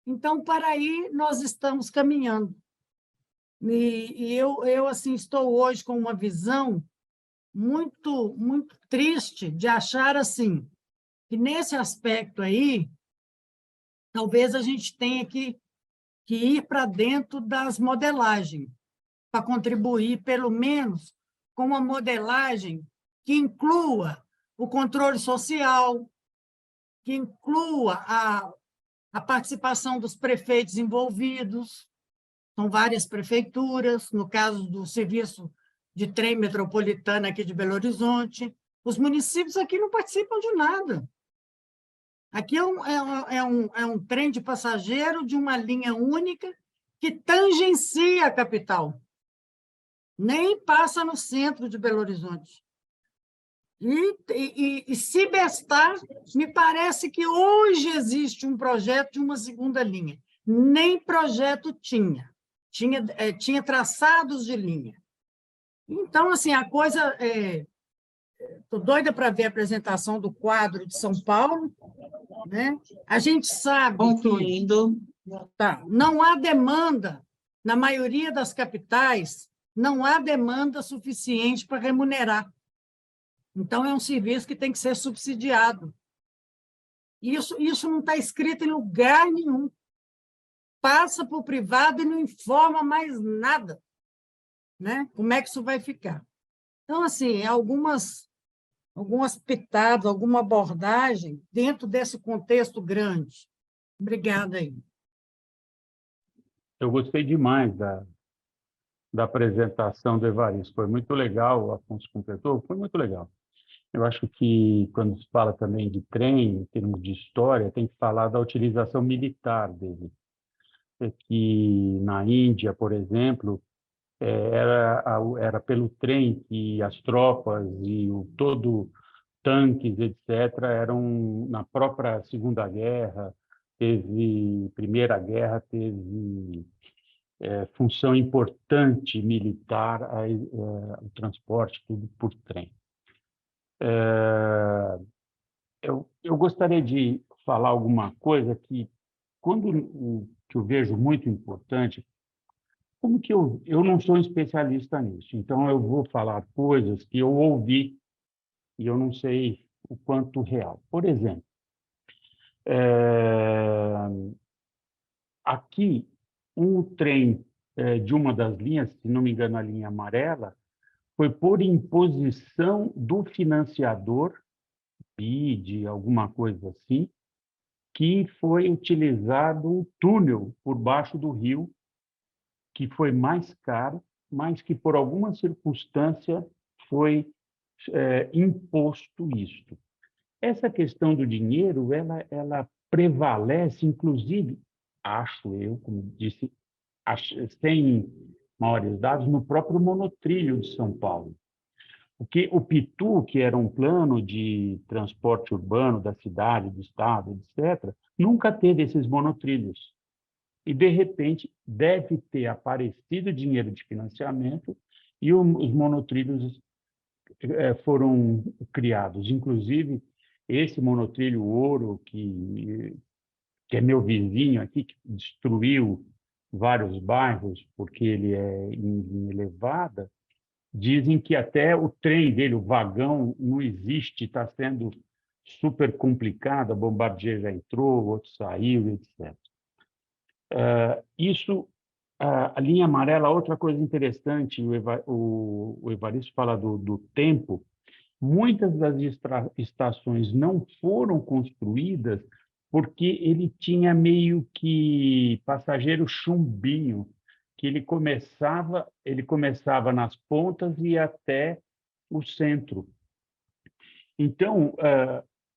Então, para aí, nós estamos caminhando. E eu assim, estou hoje com uma visão muito, muito triste de achar assim, que nesse aspecto aí, talvez a gente tenha que ir para dentro das modelagens, para contribuir, pelo menos, com uma modelagem que inclua o controle social, que inclua a participação dos prefeitos envolvidos. São várias prefeituras, no caso do serviço de trem metropolitano aqui de Belo Horizonte. Os municípios aqui não participam de nada. Aqui é um trem de passageiro de uma linha única que tangencia a capital. Nem passa no centro de Belo Horizonte. E se bestar, me parece que hoje existe um projeto de uma segunda linha. Nem projeto tinha. Tinha traçados de linha. Então, assim, a coisa... Estou doida para ver a apresentação do quadro de São Paulo, né? A gente sabe Concluindo. Não há demanda, na maioria das capitais, não há demanda suficiente para remunerar. Então, é um serviço que tem que ser subsidiado. Isso não está escrito em lugar nenhum. Passa para o privado e não informa mais nada, né? Como é que isso vai ficar? Então, assim, algumas pitadas, alguma abordagem dentro desse contexto grande. Obrigada aí. Eu gostei demais da apresentação do Evaristo. Foi muito legal, o Afonso completou, foi muito legal. Eu acho que, quando se fala também de trem, em termos de história, tem que falar da utilização militar dele. É que, na Índia, por exemplo, era pelo trem que as tropas e todo tanques, etc., eram, na própria Segunda Guerra, Primeira Guerra, teve função importante militar, o transporte, tudo por trem. Eu gostaria de falar alguma coisa que eu vejo muito importante, como que eu não sou especialista nisso, então eu vou falar coisas que eu ouvi e eu não sei o quanto real. Por exemplo, aqui, um trem de uma das linhas, se não me engano, a linha amarela, foi por imposição do financiador, BID, alguma coisa assim, que foi utilizado um túnel por baixo do rio, que foi mais caro, mas que, por alguma circunstância, foi imposto isto. Essa questão do dinheiro, ela prevalece, inclusive, acho eu, como disse, sem maiores dados, no próprio monotrilho de São Paulo. Porque o PITU, que era um plano de transporte urbano da cidade, do estado, etc., nunca teve esses monotrilhos. E, de repente, deve ter aparecido dinheiro de financiamento e os monotrilhos foram criados. Inclusive, esse monotrilho ouro, que é meu vizinho aqui, que destruiu vários bairros porque ele é em linha elevada, dizem que até o trem dele, o vagão, não existe, está sendo super complicado, a Bombardier já entrou, outro saiu, etc. Isso, a linha amarela, outra coisa interessante, o Evaristo fala do tempo, muitas das estações não foram construídas porque ele tinha meio que passageiro chumbinho, que ele começava nas pontas e ia até o centro. Então,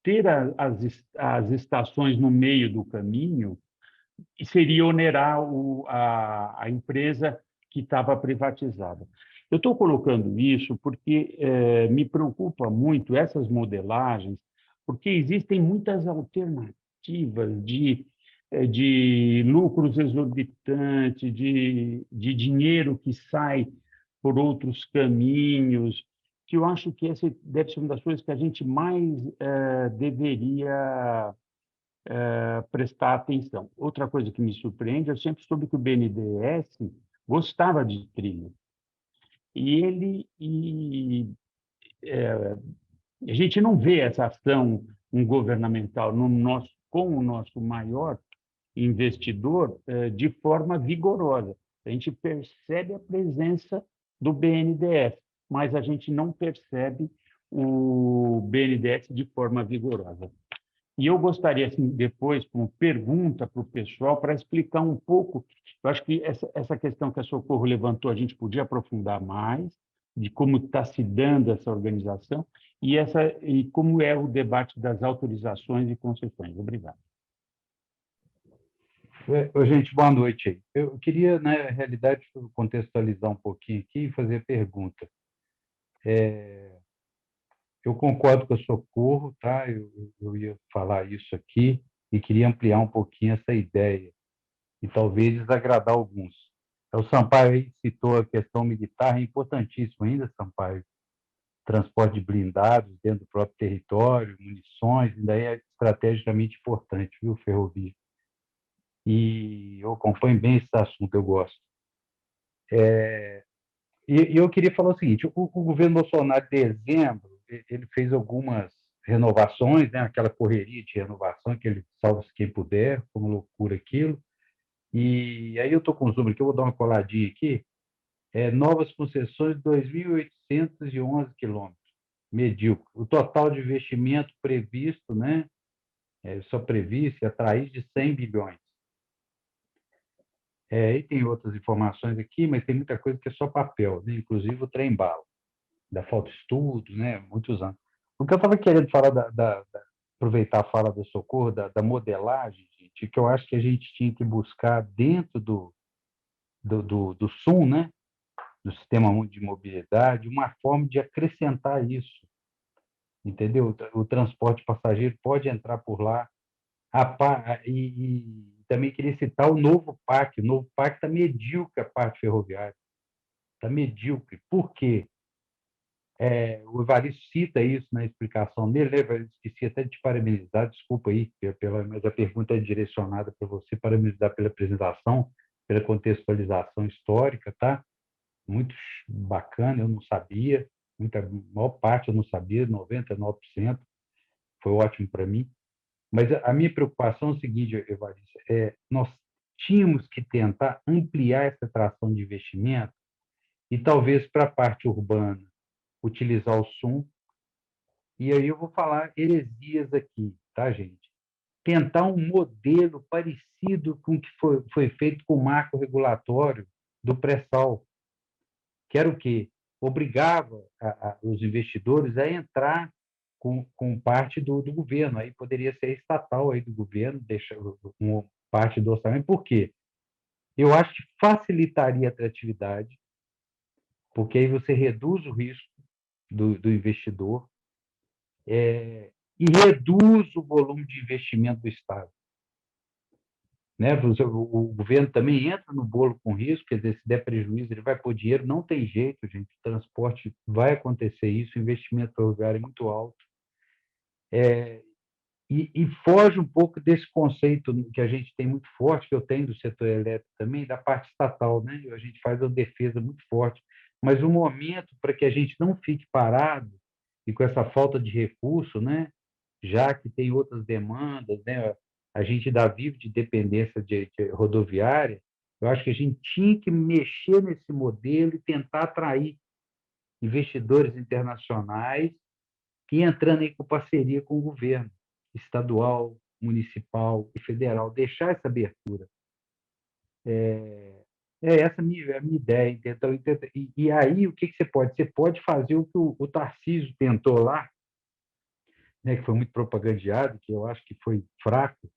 ter as estações no meio do caminho seria onerar a empresa que estava privatizada. Eu estou colocando isso porque me preocupa muito essas modelagens, porque existem muitas alternativas de lucros exorbitantes, de dinheiro que sai por outros caminhos, que eu acho que essa deve ser uma das coisas que a gente mais deveria prestar atenção. Outra coisa que me surpreende, eu sempre soube que o BNDES gostava de trilha. A gente não vê essa ação governamental com o nosso maior investidor de forma vigorosa. A gente percebe a presença do BNDES, mas a gente não percebe o BNDES de forma vigorosa. E eu gostaria, assim, depois, como pergunta para o pessoal, para explicar um pouco, eu acho que essa questão que a Socorro levantou, a gente podia aprofundar mais, de como está se dando essa organização, e como é o debate das autorizações e concessões. Obrigado. Gente, boa noite. Eu queria, na realidade, contextualizar um pouquinho aqui e fazer pergunta. Eu concordo com a Socorro, tá? Eu ia falar isso aqui e queria ampliar um pouquinho essa ideia e talvez desagradar alguns. O Sampaio aí citou a questão militar, é importantíssimo ainda, Sampaio. Transporte de blindados dentro do próprio território, munições, ainda é estrategicamente importante, viu, Ferrovia? E eu acompanho bem esse assunto, eu gosto. E eu queria falar o seguinte, o governo Bolsonaro, em dezembro, ele fez algumas renovações, né? Aquela correria de renovação, que ele salva-se quem puder, foi uma loucura aquilo. E aí eu estou com os números aqui, eu vou dar uma coladinha aqui. Novas concessões de 2.811 quilômetros, medíocre. O total de investimento previsto, né? Só previsto, atrair de 100 bilhões. E tem outras informações aqui, mas tem muita coisa que é só papel, né? Inclusive o trem-bala. Da falta de estudo, né? Muitos anos. O que eu estava querendo falar, aproveitar a fala da Socorro, da modelagem, gente, que eu acho que a gente tinha que buscar dentro do SUM, né? Do Sistema Único de Mobilidade, uma forma de acrescentar isso, entendeu? O transporte passageiro pode entrar por lá. E também queria citar o novo PAC. O novo PAC está medíocre, a parte ferroviária. Está medíocre. Por quê? O Evaristo cita isso na explicação dele, né, Evaristo? Esqueci até de te parabenizar, desculpa aí, mas a pergunta é direcionada para você, parabenizar pela apresentação, pela contextualização histórica, tá? Muito bacana, eu não sabia, a maior parte eu não sabia, 99%, foi ótimo para mim. Mas a minha preocupação é o seguinte, Evaristo, nós tínhamos que tentar ampliar essa atração de investimento e talvez para a parte urbana utilizar o SUM. E aí eu vou falar heresias aqui, tá, gente? Tentar um modelo parecido com o que foi feito com o marco regulatório do pré-sal, que era o quê? Obrigava os investidores a entrar com parte do governo. Aí poderia ser estatal aí do governo, deixar uma parte do orçamento. Por quê? Eu acho que facilitaria a atratividade, porque aí você reduz o risco do investidor e reduz o volume de investimento do Estado. Né? O governo também entra no bolo com risco, quer dizer, se der prejuízo, ele vai pôr dinheiro, não tem jeito, gente, o transporte vai acontecer isso, o investimento ferroviário é muito alto. E foge um pouco desse conceito que a gente tem muito forte, que eu tenho do setor elétrico também, da parte estatal, né? A gente faz uma defesa muito forte, mas o momento para que a gente não fique parado e com essa falta de recurso, né? Já que tem outras demandas, né? A gente ainda vive de dependência de rodoviária, eu acho que a gente tinha que mexer nesse modelo e tentar atrair investidores internacionais e entrando em parceria com o governo estadual, municipal e federal, deixar essa abertura. Essa a minha ideia. Então, e aí, o que você pode? Você pode fazer o que o Tarcísio tentou lá, né, que foi muito propagandeado, que eu acho que foi fraco,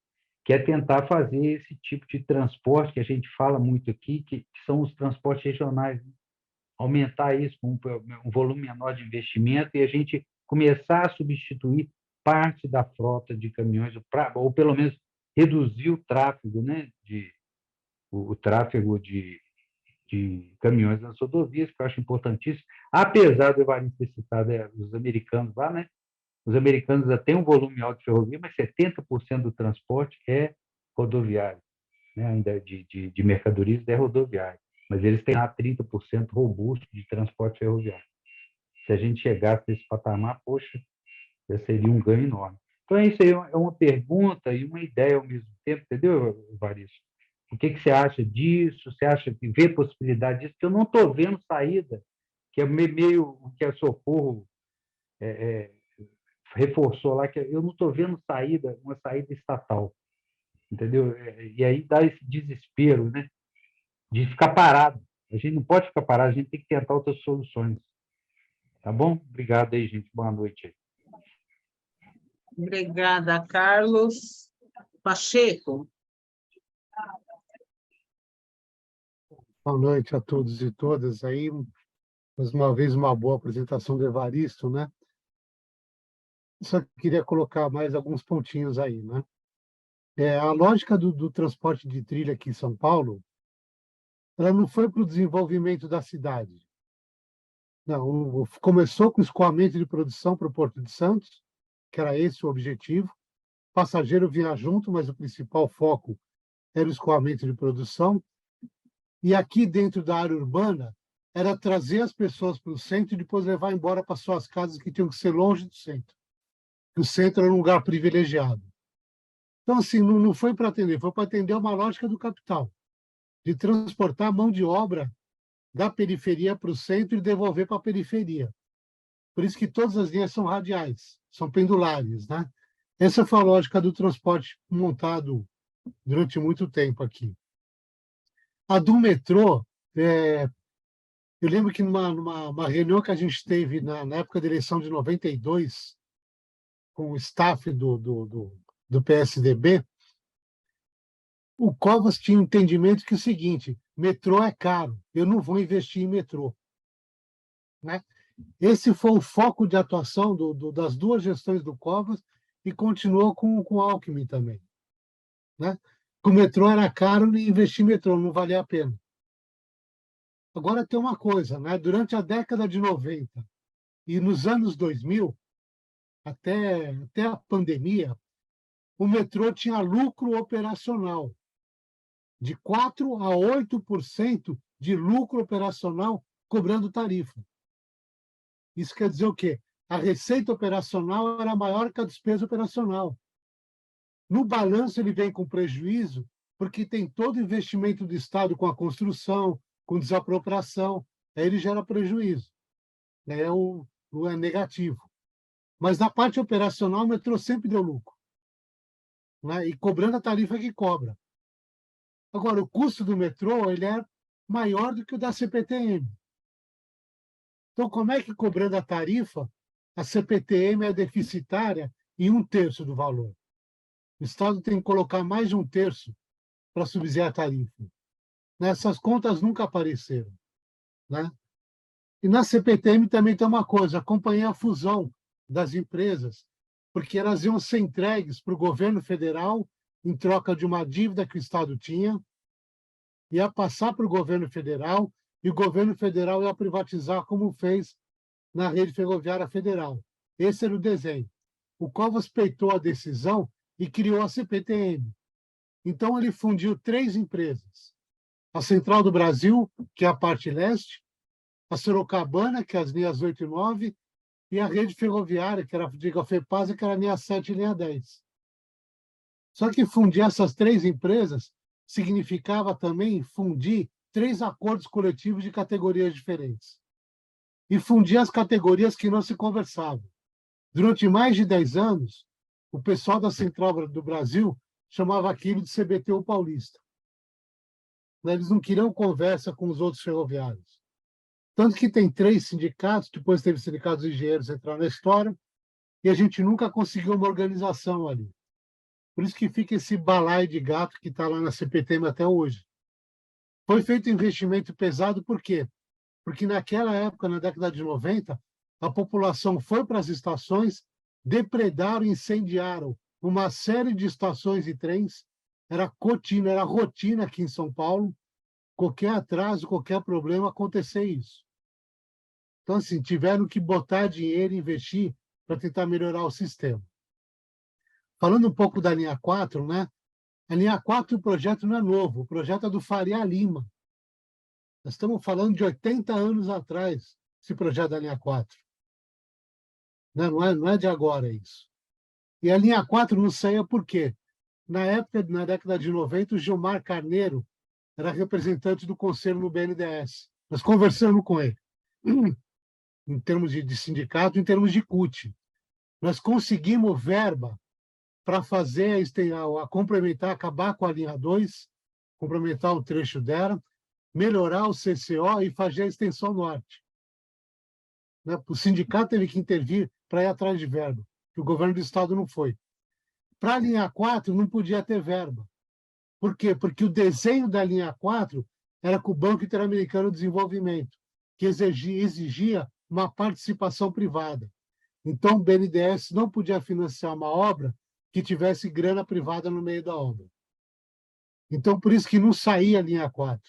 que é tentar fazer esse tipo de transporte que a gente fala muito aqui, que são os transportes regionais, né? Aumentar isso com um volume menor de investimento e a gente começar a substituir parte da frota de caminhões, ou pelo menos reduzir o tráfego, né, o tráfego de caminhões nas rodovias, que eu acho importantíssimo. Apesar do Evaristo ter citado os americanos lá, né, os americanos já têm um volume alto de ferrovia, mas 70% do transporte é rodoviário, né, ainda de mercadorias é rodoviário. Mas eles têm lá 30% robusto de transporte ferroviário. Se a gente chegasse nesse patamar, poxa, já seria um ganho enorme. Então, isso aí é uma pergunta e uma ideia ao mesmo tempo, entendeu, Evaristo? O que você acha disso? Você acha que vê possibilidade disso? Porque eu não estou vendo saída, que é meio o que a Socorro reforçou lá, que eu não estou vendo saída, uma saída estatal, entendeu? E aí dá esse desespero, né, de ficar parado. A gente não pode ficar parado, a gente tem que tentar outras soluções. Tá bom? Obrigado aí, gente. Boa noite. Obrigada, Carlos. Pacheco. Boa noite a todos e todas. Aí, mais uma vez, uma boa apresentação do Evaristo, né? Só queria colocar mais alguns pontinhos aí, né? A lógica do transporte de trilha aqui em São Paulo, ela não foi para o desenvolvimento da cidade. Não, começou com o escoamento de produção para o Porto de Santos, que era esse o objetivo. O passageiro vinha junto, mas o principal foco era o escoamento de produção. E aqui dentro da área urbana, era trazer as pessoas para o centro e depois levar embora para suas casas, que tinham que ser longe do centro. O centro era um lugar privilegiado. Então, assim, não foi para atender, foi para atender uma lógica do capital, de transportar mão de obra da periferia para o centro e devolver para a periferia. Por isso que todas as linhas são radiais, são pendulares, né? Essa foi a lógica do transporte montado durante muito tempo aqui. A do metrô, eu lembro que numa reunião que a gente teve na época da eleição de 92, com o staff do PSDB, o Covas tinha um entendimento que é o seguinte: metrô é caro, eu não vou investir em metrô. Né? Esse foi o foco de atuação das duas gestões do Covas e continuou com o Alckmin também. Né? O metrô era caro e investir em metrô não valia a pena. Agora tem uma coisa, né? Durante a década de 90 e nos anos 2000, até a pandemia, o metrô tinha lucro operacional, de 4% a 8% de lucro operacional cobrando tarifa. Isso quer dizer o quê? A receita operacional era maior que a despesa operacional. No balanço, ele vem com prejuízo, porque tem todo o investimento do Estado com a construção, com desapropriação, aí ele gera prejuízo. É negativo. Mas na parte operacional, o metrô sempre deu lucro. Né? E cobrando a tarifa que cobra. Agora, o custo do metrô ele é maior do que o da CPTM. Então, como é que, cobrando a tarifa, a CPTM é deficitária em 1/3 do valor? O Estado tem que colocar mais de 1/3 para subsidiar a tarifa. Essas contas nunca apareceram. Né? E na CPTM também tem uma coisa: acompanhar a fusão das empresas, porque elas iam ser entregues para o governo federal em troca de uma dívida que o Estado tinha, ia passar para o governo federal e o governo federal ia privatizar, como fez na rede ferroviária federal. Esse era o desenho. o Covas peitou a decisão e criou a CPTM. Então, ele fundiu 3 empresas. A Central do Brasil, que é a parte leste, a Sorocabana, que é as linhas 8 e 9, e a rede ferroviária, que era a FEPASA, que era a linha 7 e linha 10. Só que fundir essas 3 empresas significava também fundir 3 acordos coletivos de categorias diferentes. E fundir as categorias que não se conversavam. Durante mais de 10 anos, o pessoal da Central do Brasil chamava aquilo de CBTU paulista. Eles não queriam conversa com os outros ferroviários. Tanto que tem 3 sindicatos, depois teve sindicatos de engenheiros entrar na história, e a gente nunca conseguiu uma organização ali. Por isso que fica esse balaio de gato que está lá na CPTM até hoje. Foi feito investimento pesado, por quê? Porque naquela época, na década de 90, a população foi para as estações, depredaram e incendiaram uma série de estações e trens. Era rotina aqui em São Paulo. Qualquer atraso, qualquer problema, acontecer isso. Então, assim, tiveram que botar dinheiro e investir para tentar melhorar o sistema. Falando um pouco da linha 4, né? A linha 4, o projeto não é novo, o projeto é do Faria Lima. Nós estamos falando de 80 anos atrás, esse projeto da linha 4. Não é de agora isso. E a linha 4 não saía por quê? Na época, na década de 90, o Gilmar Carneiro era representante do conselho no BNDES. Nós conversamos com ele, em termos de sindicato, em termos de CUT. Nós conseguimos verba para fazer a complementar, acabar com a linha 2, complementar um trecho dela, melhorar o CCO e fazer a extensão norte. O sindicato teve que intervir para ir atrás de verba, que o governo do estado não foi. Para a linha 4, não podia ter verba. Por quê? Porque o desenho da linha 4 era com o Banco Interamericano de Desenvolvimento, que exigia uma participação privada. Então, o BNDES não podia financiar uma obra que tivesse grana privada no meio da obra. Então, por isso que não saía a linha 4.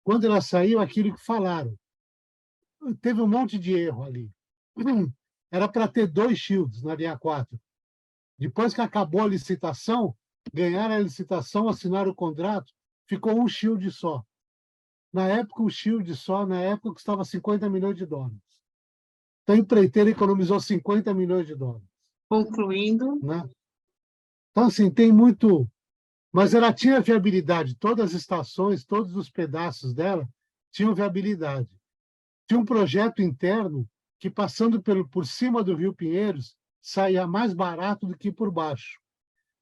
Quando ela saiu, aquilo que falaram. Teve um monte de erro ali. Era para ter 2 shields na linha 4. Depois que acabou a licitação, ganharam a licitação, assinaram o contrato, ficou um shield só. Na época, o shield só, custava $50 milhões. Então, a empreiteira economizou $50 milhões. Concluindo. Né? Então, assim, tem muito... Mas ela tinha viabilidade. Todas as estações, todos os pedaços dela tinham viabilidade. Tinha um projeto interno que, passando por cima do Rio Pinheiros, saía mais barato do que por baixo.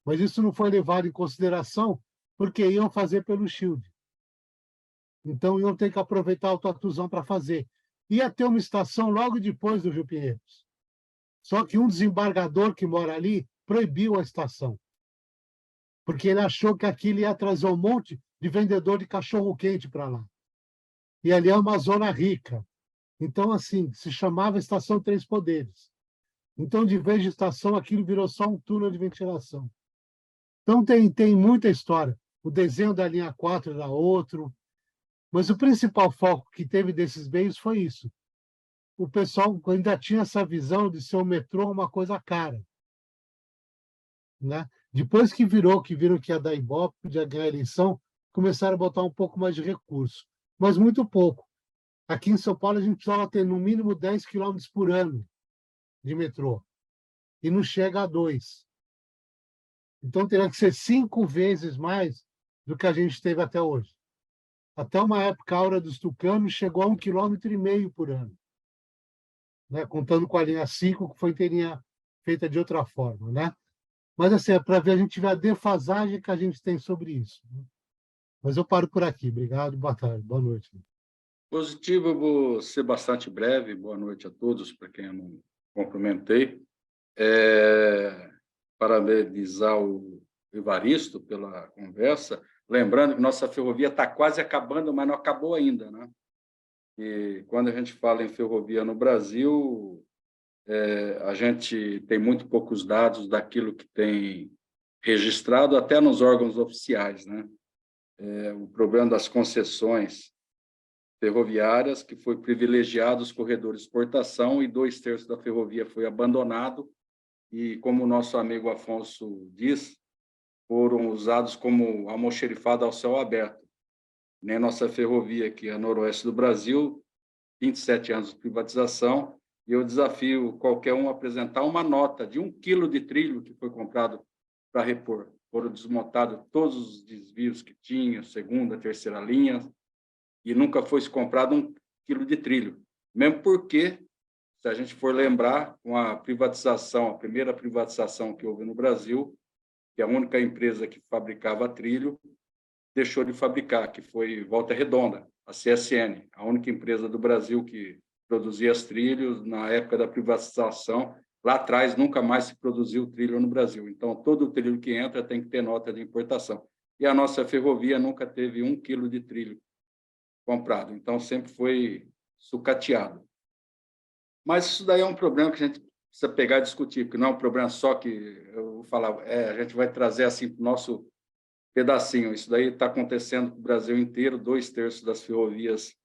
Mas isso não foi levado em consideração porque iam fazer pelo Shield. Então, iam ter que aproveitar o Tatuzão para fazer. Ia ter uma estação logo depois do Rio Pinheiros. Só que um desembargador que mora ali proibiu a estação, porque ele achou que aquilo ia trazer um monte de vendedor de cachorro-quente para lá. E ali é uma zona rica. Então, assim, se chamava Estação Três Poderes. Então, de vez de estação, aquilo virou só um túnel de ventilação. Então, tem muita história. O desenho da linha 4 era outro. Mas o principal foco que teve desses meios foi isso. O pessoal ainda tinha essa visão de ser o metrô uma coisa cara. Né? Depois que viram que ia dar Ibope, podia ganhar a eleição, começaram a botar um pouco mais de recurso. Mas muito pouco. Aqui em São Paulo, a gente precisava ter no mínimo 10 km por ano de metrô. E não chega a 2. Então, teria que ser 5 vezes mais do que a gente teve até hoje. Até uma época, a Aura dos Tucanos chegou a 1,5 km por ano. Né? Contando com a linha 5, que foi inteirinha feita de outra forma. Né? Mas, assim, é para ver a gente ver a defasagem que a gente tem sobre isso. Né? Mas eu paro por aqui. Obrigado, boa tarde, boa noite. Positivo, eu vou ser bastante breve. Boa noite a todos, para quem eu não cumprimentei. Parabenizar o Evaristo pela conversa, lembrando que nossa ferrovia está quase acabando, mas não acabou ainda. Né? E quando a gente fala em ferrovia no Brasil, a gente tem muito poucos dados daquilo que tem registrado, até nos órgãos oficiais. Né? O problema das concessões ferroviárias, que foi privilegiado os corredores de exportação e 2/3 da ferrovia foi abandonado e, como o nosso amigo Afonso diz, foram usados como almoxerifado ao céu aberto. Nem nossa ferrovia, que é a Noroeste do Brasil, 27 anos de privatização, e eu desafio qualquer um a apresentar uma nota de 1 quilo de trilho que foi comprado para repor. Foram desmontados todos os desvios que tinha, segunda, terceira linha, e nunca foi comprado 1 quilo de trilho. Mesmo porque, se a gente for lembrar, com a privatização, a primeira privatização que houve no Brasil, que a única empresa que fabricava trilho deixou de fabricar, que foi Volta Redonda, a CSN, a única empresa do Brasil que produzia os trilhos na época da privatização. Lá atrás, nunca mais se produziu trilho no Brasil. Então, todo trilho que entra tem que ter nota de importação. E a nossa ferrovia nunca teve 1 quilo de trilho comprado. Então, sempre foi sucateado. Mas isso daí é um problema que a gente precisa pegar e discutir, porque não é um problema só que eu vou falar, a gente vai trazer assim para o nosso pedacinho. Isso daí está acontecendo no Brasil inteiro, 2/3 das ferrovias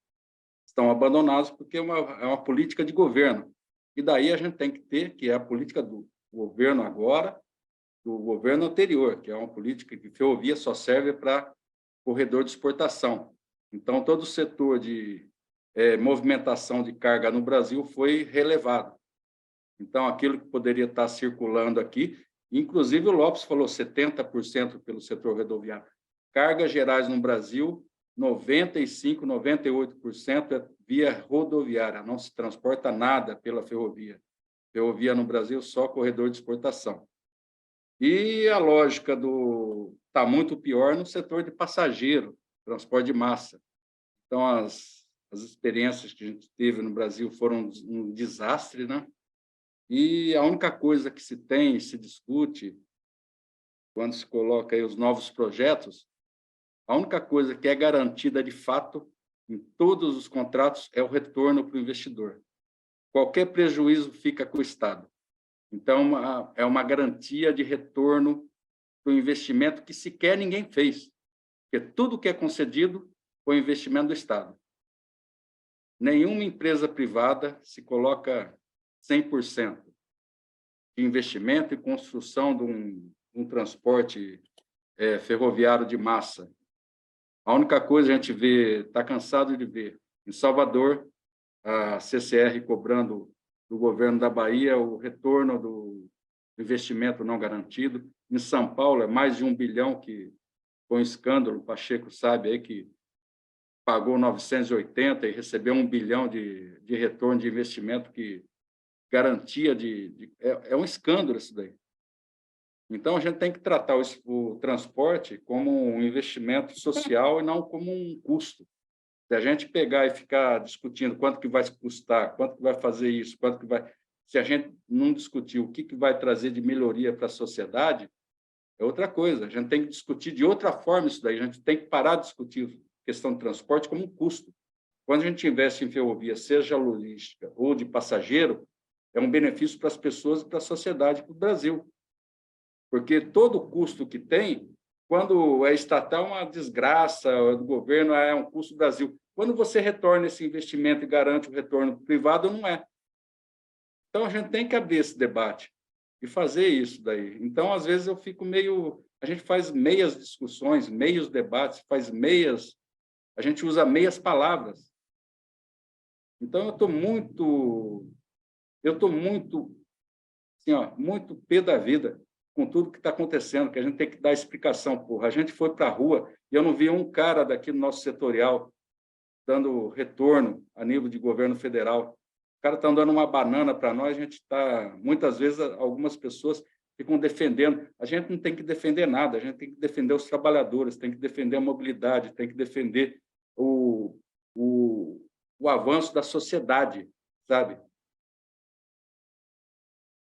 estão abandonadas porque é uma política de governo. E daí a gente tem que ter, que é a política do governo agora, do governo anterior, que é uma política que ferrovia só serve para corredor de exportação. Então, todo o setor de movimentação de carga no Brasil foi relevado. Então, aquilo que poderia estar circulando aqui, inclusive o Lopes falou 70% pelo setor rodoviário. Cargas gerais no Brasil, 95%, 98% é via rodoviária, não se transporta nada pela ferrovia. Ferrovia no Brasil, só corredor de exportação. E a lógica está muito pior no setor de passageiro, transporte de massa. Então, as experiências que a gente teve no Brasil foram um desastre, né? E a única coisa que se tem, se discute, quando se coloca aí os novos projetos, a única coisa que é garantida de fato em todos os contratos é o retorno para o investidor. Qualquer prejuízo fica com o Estado. Então, é uma garantia de retorno para o investimento que sequer ninguém fez, porque tudo que é concedido foi investimento do Estado. Nenhuma empresa privada se coloca 100% de investimento e construção de um transporte ferroviário de massa. A única coisa a gente vê, está cansado de ver, em Salvador, a CCR cobrando do governo da Bahia o retorno do investimento não garantido. Em São Paulo, é mais de 1 bilhão, que foi um escândalo, o Pacheco sabe aí que pagou 980 e recebeu 1 bilhão de retorno de investimento, que garantia é um escândalo isso daí. Então, a gente tem que tratar o transporte como um investimento social e não como um custo. Se a gente pegar e ficar discutindo quanto que vai custar, quanto que vai fazer isso, quanto que vai... Se a gente não discutir o que vai trazer de melhoria para a sociedade, é outra coisa. A gente tem que discutir de outra forma isso daí. A gente tem que parar de discutir a questão de transporte como um custo. Quando a gente investe em ferrovia, seja logística ou de passageiro, é um benefício para as pessoas e para a sociedade, para o Brasil. Porque todo custo que tem, quando é estatal, é uma desgraça, do governo é um custo do Brasil. Quando você retorna esse investimento e garante o retorno privado, não é. Então, a gente tem que abrir esse debate e fazer isso daí. Então, às vezes, eu fico meio... A gente faz meias discussões, meios debates, a gente usa meias palavras. Então, eu estou muito, assim, muito pé da vida com tudo que está acontecendo, que a gente tem que dar explicação. Porra. A gente foi para a rua e eu não vi um cara daqui no nosso setorial dando retorno a nível de governo federal. O cara está dando uma banana para nós, a gente está... Muitas vezes, algumas pessoas ficam defendendo. A gente não tem que defender nada, a gente tem que defender os trabalhadores, tem que defender a mobilidade, tem que defender o avanço da sociedade, sabe?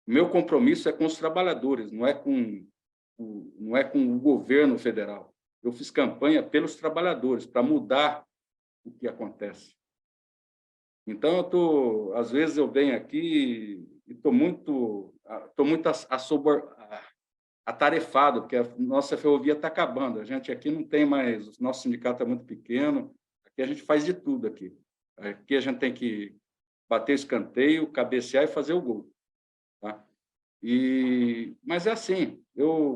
O meu compromisso é com os trabalhadores, não é com o governo federal. Eu fiz campanha pelos trabalhadores, para mudar o que acontece. Então, às vezes eu venho aqui e estou muito atarefado, porque a nossa ferrovia está acabando. A gente aqui não tem mais... O nosso sindicato é muito pequeno, aqui a gente faz de tudo aqui. Aqui a gente tem que bater escanteio, cabecear e fazer o gol. Tá? Mas é assim,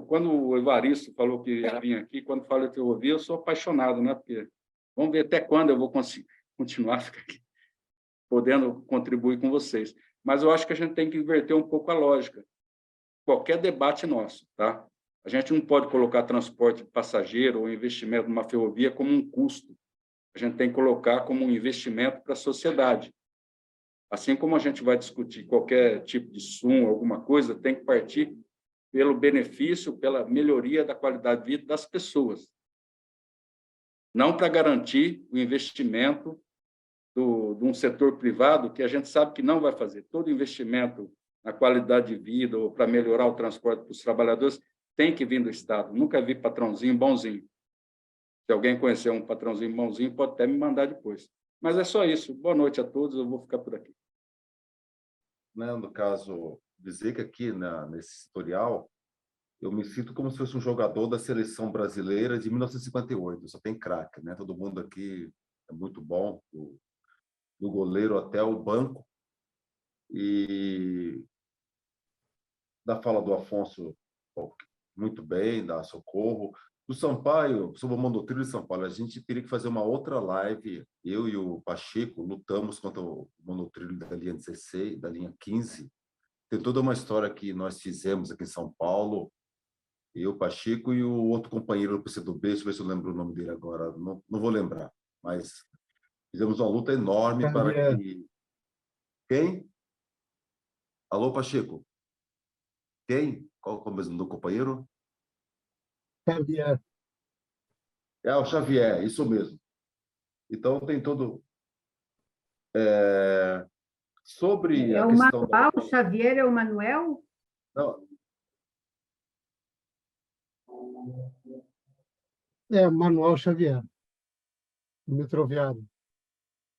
quando o Evaristo falou que ia vir aqui, quando fala de ferrovia, eu sou apaixonado, né? Porque vamos ver até quando eu vou continuar a ficar aqui, podendo contribuir com vocês. Mas eu acho que a gente tem que inverter um pouco a lógica. Qualquer debate nosso, tá? A gente não pode colocar transporte de passageiro ou investimento numa ferrovia como um custo. A gente tem que colocar como um investimento para a sociedade. Assim como a gente vai discutir qualquer tipo de SUM, alguma coisa, tem que partir pelo benefício, pela melhoria da qualidade de vida das pessoas. Não para garantir o investimento de um setor privado que a gente sabe que não vai fazer. Todo investimento na qualidade de vida ou para melhorar o transporte para os trabalhadores tem que vir do Estado. Nunca vi patrãozinho bonzinho. Se alguém conhecer um patrãozinho bonzinho, pode até me mandar depois. Mas é só isso. Boa noite a todos. Eu vou ficar por aqui. No caso, dizer que aqui nesse tutorial, eu me sinto como se fosse um jogador da seleção brasileira de 1958. Só tem craque, né? Todo mundo aqui é muito bom, do goleiro até o banco. E da fala do Afonso, muito bem, da Socorro. Do Sampaio, sobre o monotrilho de São Paulo, a gente teria que fazer uma outra live. Eu e o Pacheco lutamos contra o monotrilho da linha 16, da linha 15. Tem toda uma história que nós fizemos aqui em São Paulo, eu, Pacheco e o outro companheiro do PCdoB, deixa eu ver se eu lembro o nome dele agora, não vou lembrar, mas fizemos uma luta enorme para que... Quem? Alô, Pacheco? Quem? Qual é o mesmo do companheiro? Xavier. É o Xavier, isso mesmo. Então, tem todo... sobre a o questão Manuel, o Xavier é o Manuel? Não, Manuel Xavier, metroviário.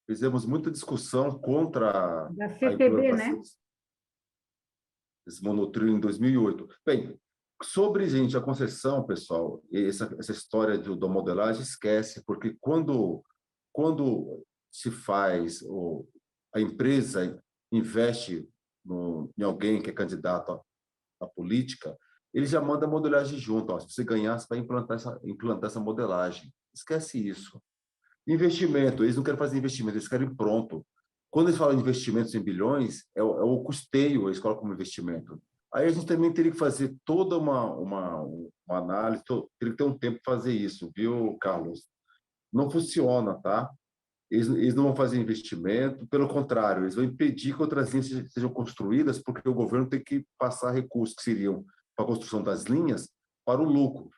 fizemos muita discussão contra Da a CTB, né? implantação desse monotrilho em 2008. Bem, sobre, gente, a concessão, pessoal, essa história da modelagem, esquece, porque quando se faz, a empresa investe em alguém que é candidato à política, ele já manda a modelagem junto. Ó, se você ganhar, você vai implantar essa modelagem. Esquece isso. Investimento, eles não querem fazer investimento, eles querem pronto. Quando eles falam de investimentos em bilhões, é o custeio, eles colocam como investimento. Aí a gente também teria que fazer toda uma análise, teria que ter um tempo para fazer isso, viu, Carlos? Não funciona, tá? Eles não vão fazer investimento, pelo contrário, eles vão impedir que outras linhas sejam construídas, porque o governo tem que passar recursos que seriam para a construção das linhas para o lucro.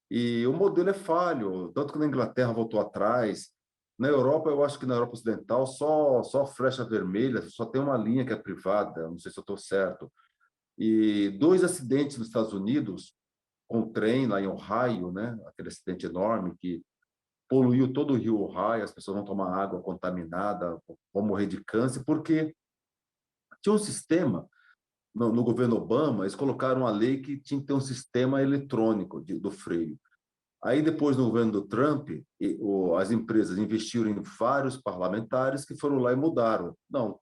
E o modelo é falho, tanto que na Inglaterra voltou atrás. Na Europa, eu acho que na Europa Ocidental, só flecha vermelha, só tem uma linha que é privada, não sei se eu estou certo. E 2 acidentes nos Estados Unidos, com trem lá em Ohio, né? Aquele acidente enorme que poluiu todo o rio Ohio, as pessoas vão tomar água contaminada, vão morrer de câncer, porque tinha um sistema, no governo Obama, eles colocaram uma lei que tinha que ter um sistema eletrônico do freio. Aí, depois, no governo do Trump, as empresas investiram em vários parlamentares que foram lá e mudaram. Não,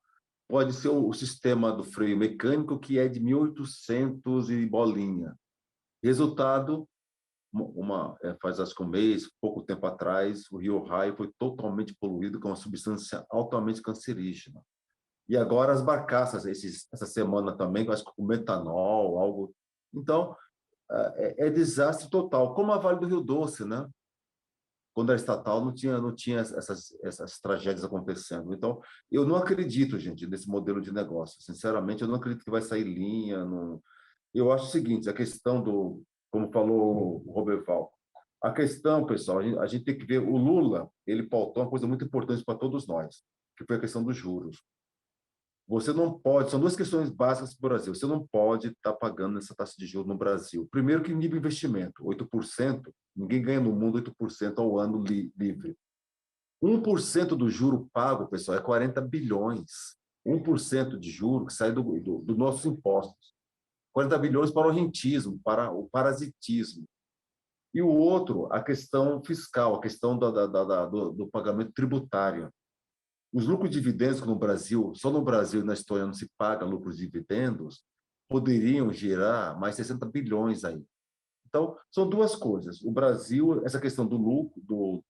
pode ser o sistema do freio mecânico, que é de 1800 e bolinha. Resultado, faz acho que um mês, pouco tempo atrás, o rio Ohio foi totalmente poluído com uma substância altamente cancerígena. E agora as barcaças, essa semana também, acho que com metanol, algo... Então, é desastre total, como a Vale do Rio Doce, né? Quando era estatal, não tinha essas tragédias acontecendo. Então, eu não acredito, gente, nesse modelo de negócio. Sinceramente, eu não acredito que vai sair linha. Não... Eu acho o seguinte, a questão como falou o Roberval, a questão, pessoal, a gente tem que ver, o Lula, ele pautou uma coisa muito importante para todos nós, que foi a questão dos juros. Você não pode, são 2 questões básicas para o Brasil. Você não pode estar pagando essa taxa de juros no Brasil. Primeiro, que nível de investimento, 8%, ninguém ganha no mundo 8% ao ano livre. 1% do juro pago, pessoal, é 40 bilhões. 1% de juro que sai dos nossos impostos. 40 bilhões para o rentismo, para o parasitismo. E o outro, a questão fiscal, a questão do pagamento tributário. Os lucros de dividendos no Brasil, só no Brasil e na Estônia não se paga lucros de dividendos, poderiam gerar mais 60 bilhões aí. Então, são duas coisas. O Brasil, essa questão do lucro,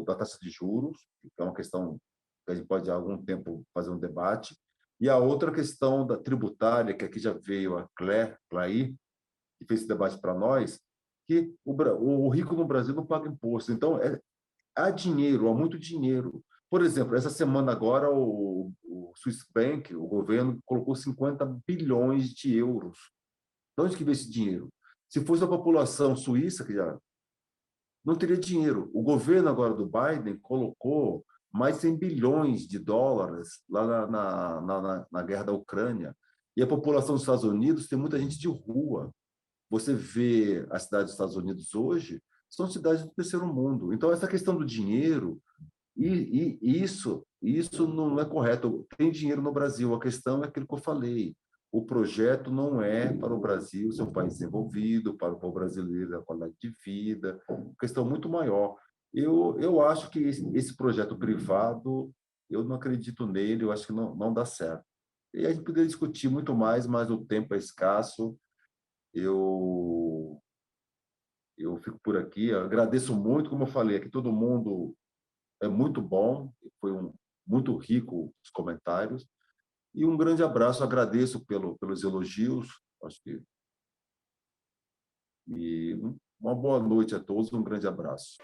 da taxa de juros, que é uma questão que a gente pode, há algum tempo, fazer um debate, e a outra questão da tributária, que aqui já veio a Claire, que fez esse debate para nós, que o rico no Brasil não paga imposto. Então, há dinheiro, há muito dinheiro. Por exemplo, essa semana agora, o Swiss Bank, o governo, colocou 50 bilhões de euros. De onde que veio esse dinheiro? Se fosse a população suíça, que já não teria dinheiro. O governo agora do Biden colocou mais 100 bilhões de dólares lá na guerra da Ucrânia. E a população dos Estados Unidos tem muita gente de rua. Você vê as cidades dos Estados Unidos hoje, são cidades do terceiro mundo. Então, essa questão do dinheiro, isso não é correto. Tem dinheiro no Brasil, a questão é aquilo que eu falei. O projeto não é para o Brasil ser um país desenvolvido, para o povo brasileiro, a qualidade de vida, uma questão muito maior. Eu acho que esse projeto privado, eu não acredito nele, eu acho que não dá certo. E a gente poderia discutir muito mais, mas o tempo é escasso. Eu fico por aqui. Eu agradeço muito, como eu falei, aqui todo mundo é muito bom, foi muito rico os comentários. E um grande abraço, agradeço pelos elogios, acho que. E uma boa noite a todos, um grande abraço.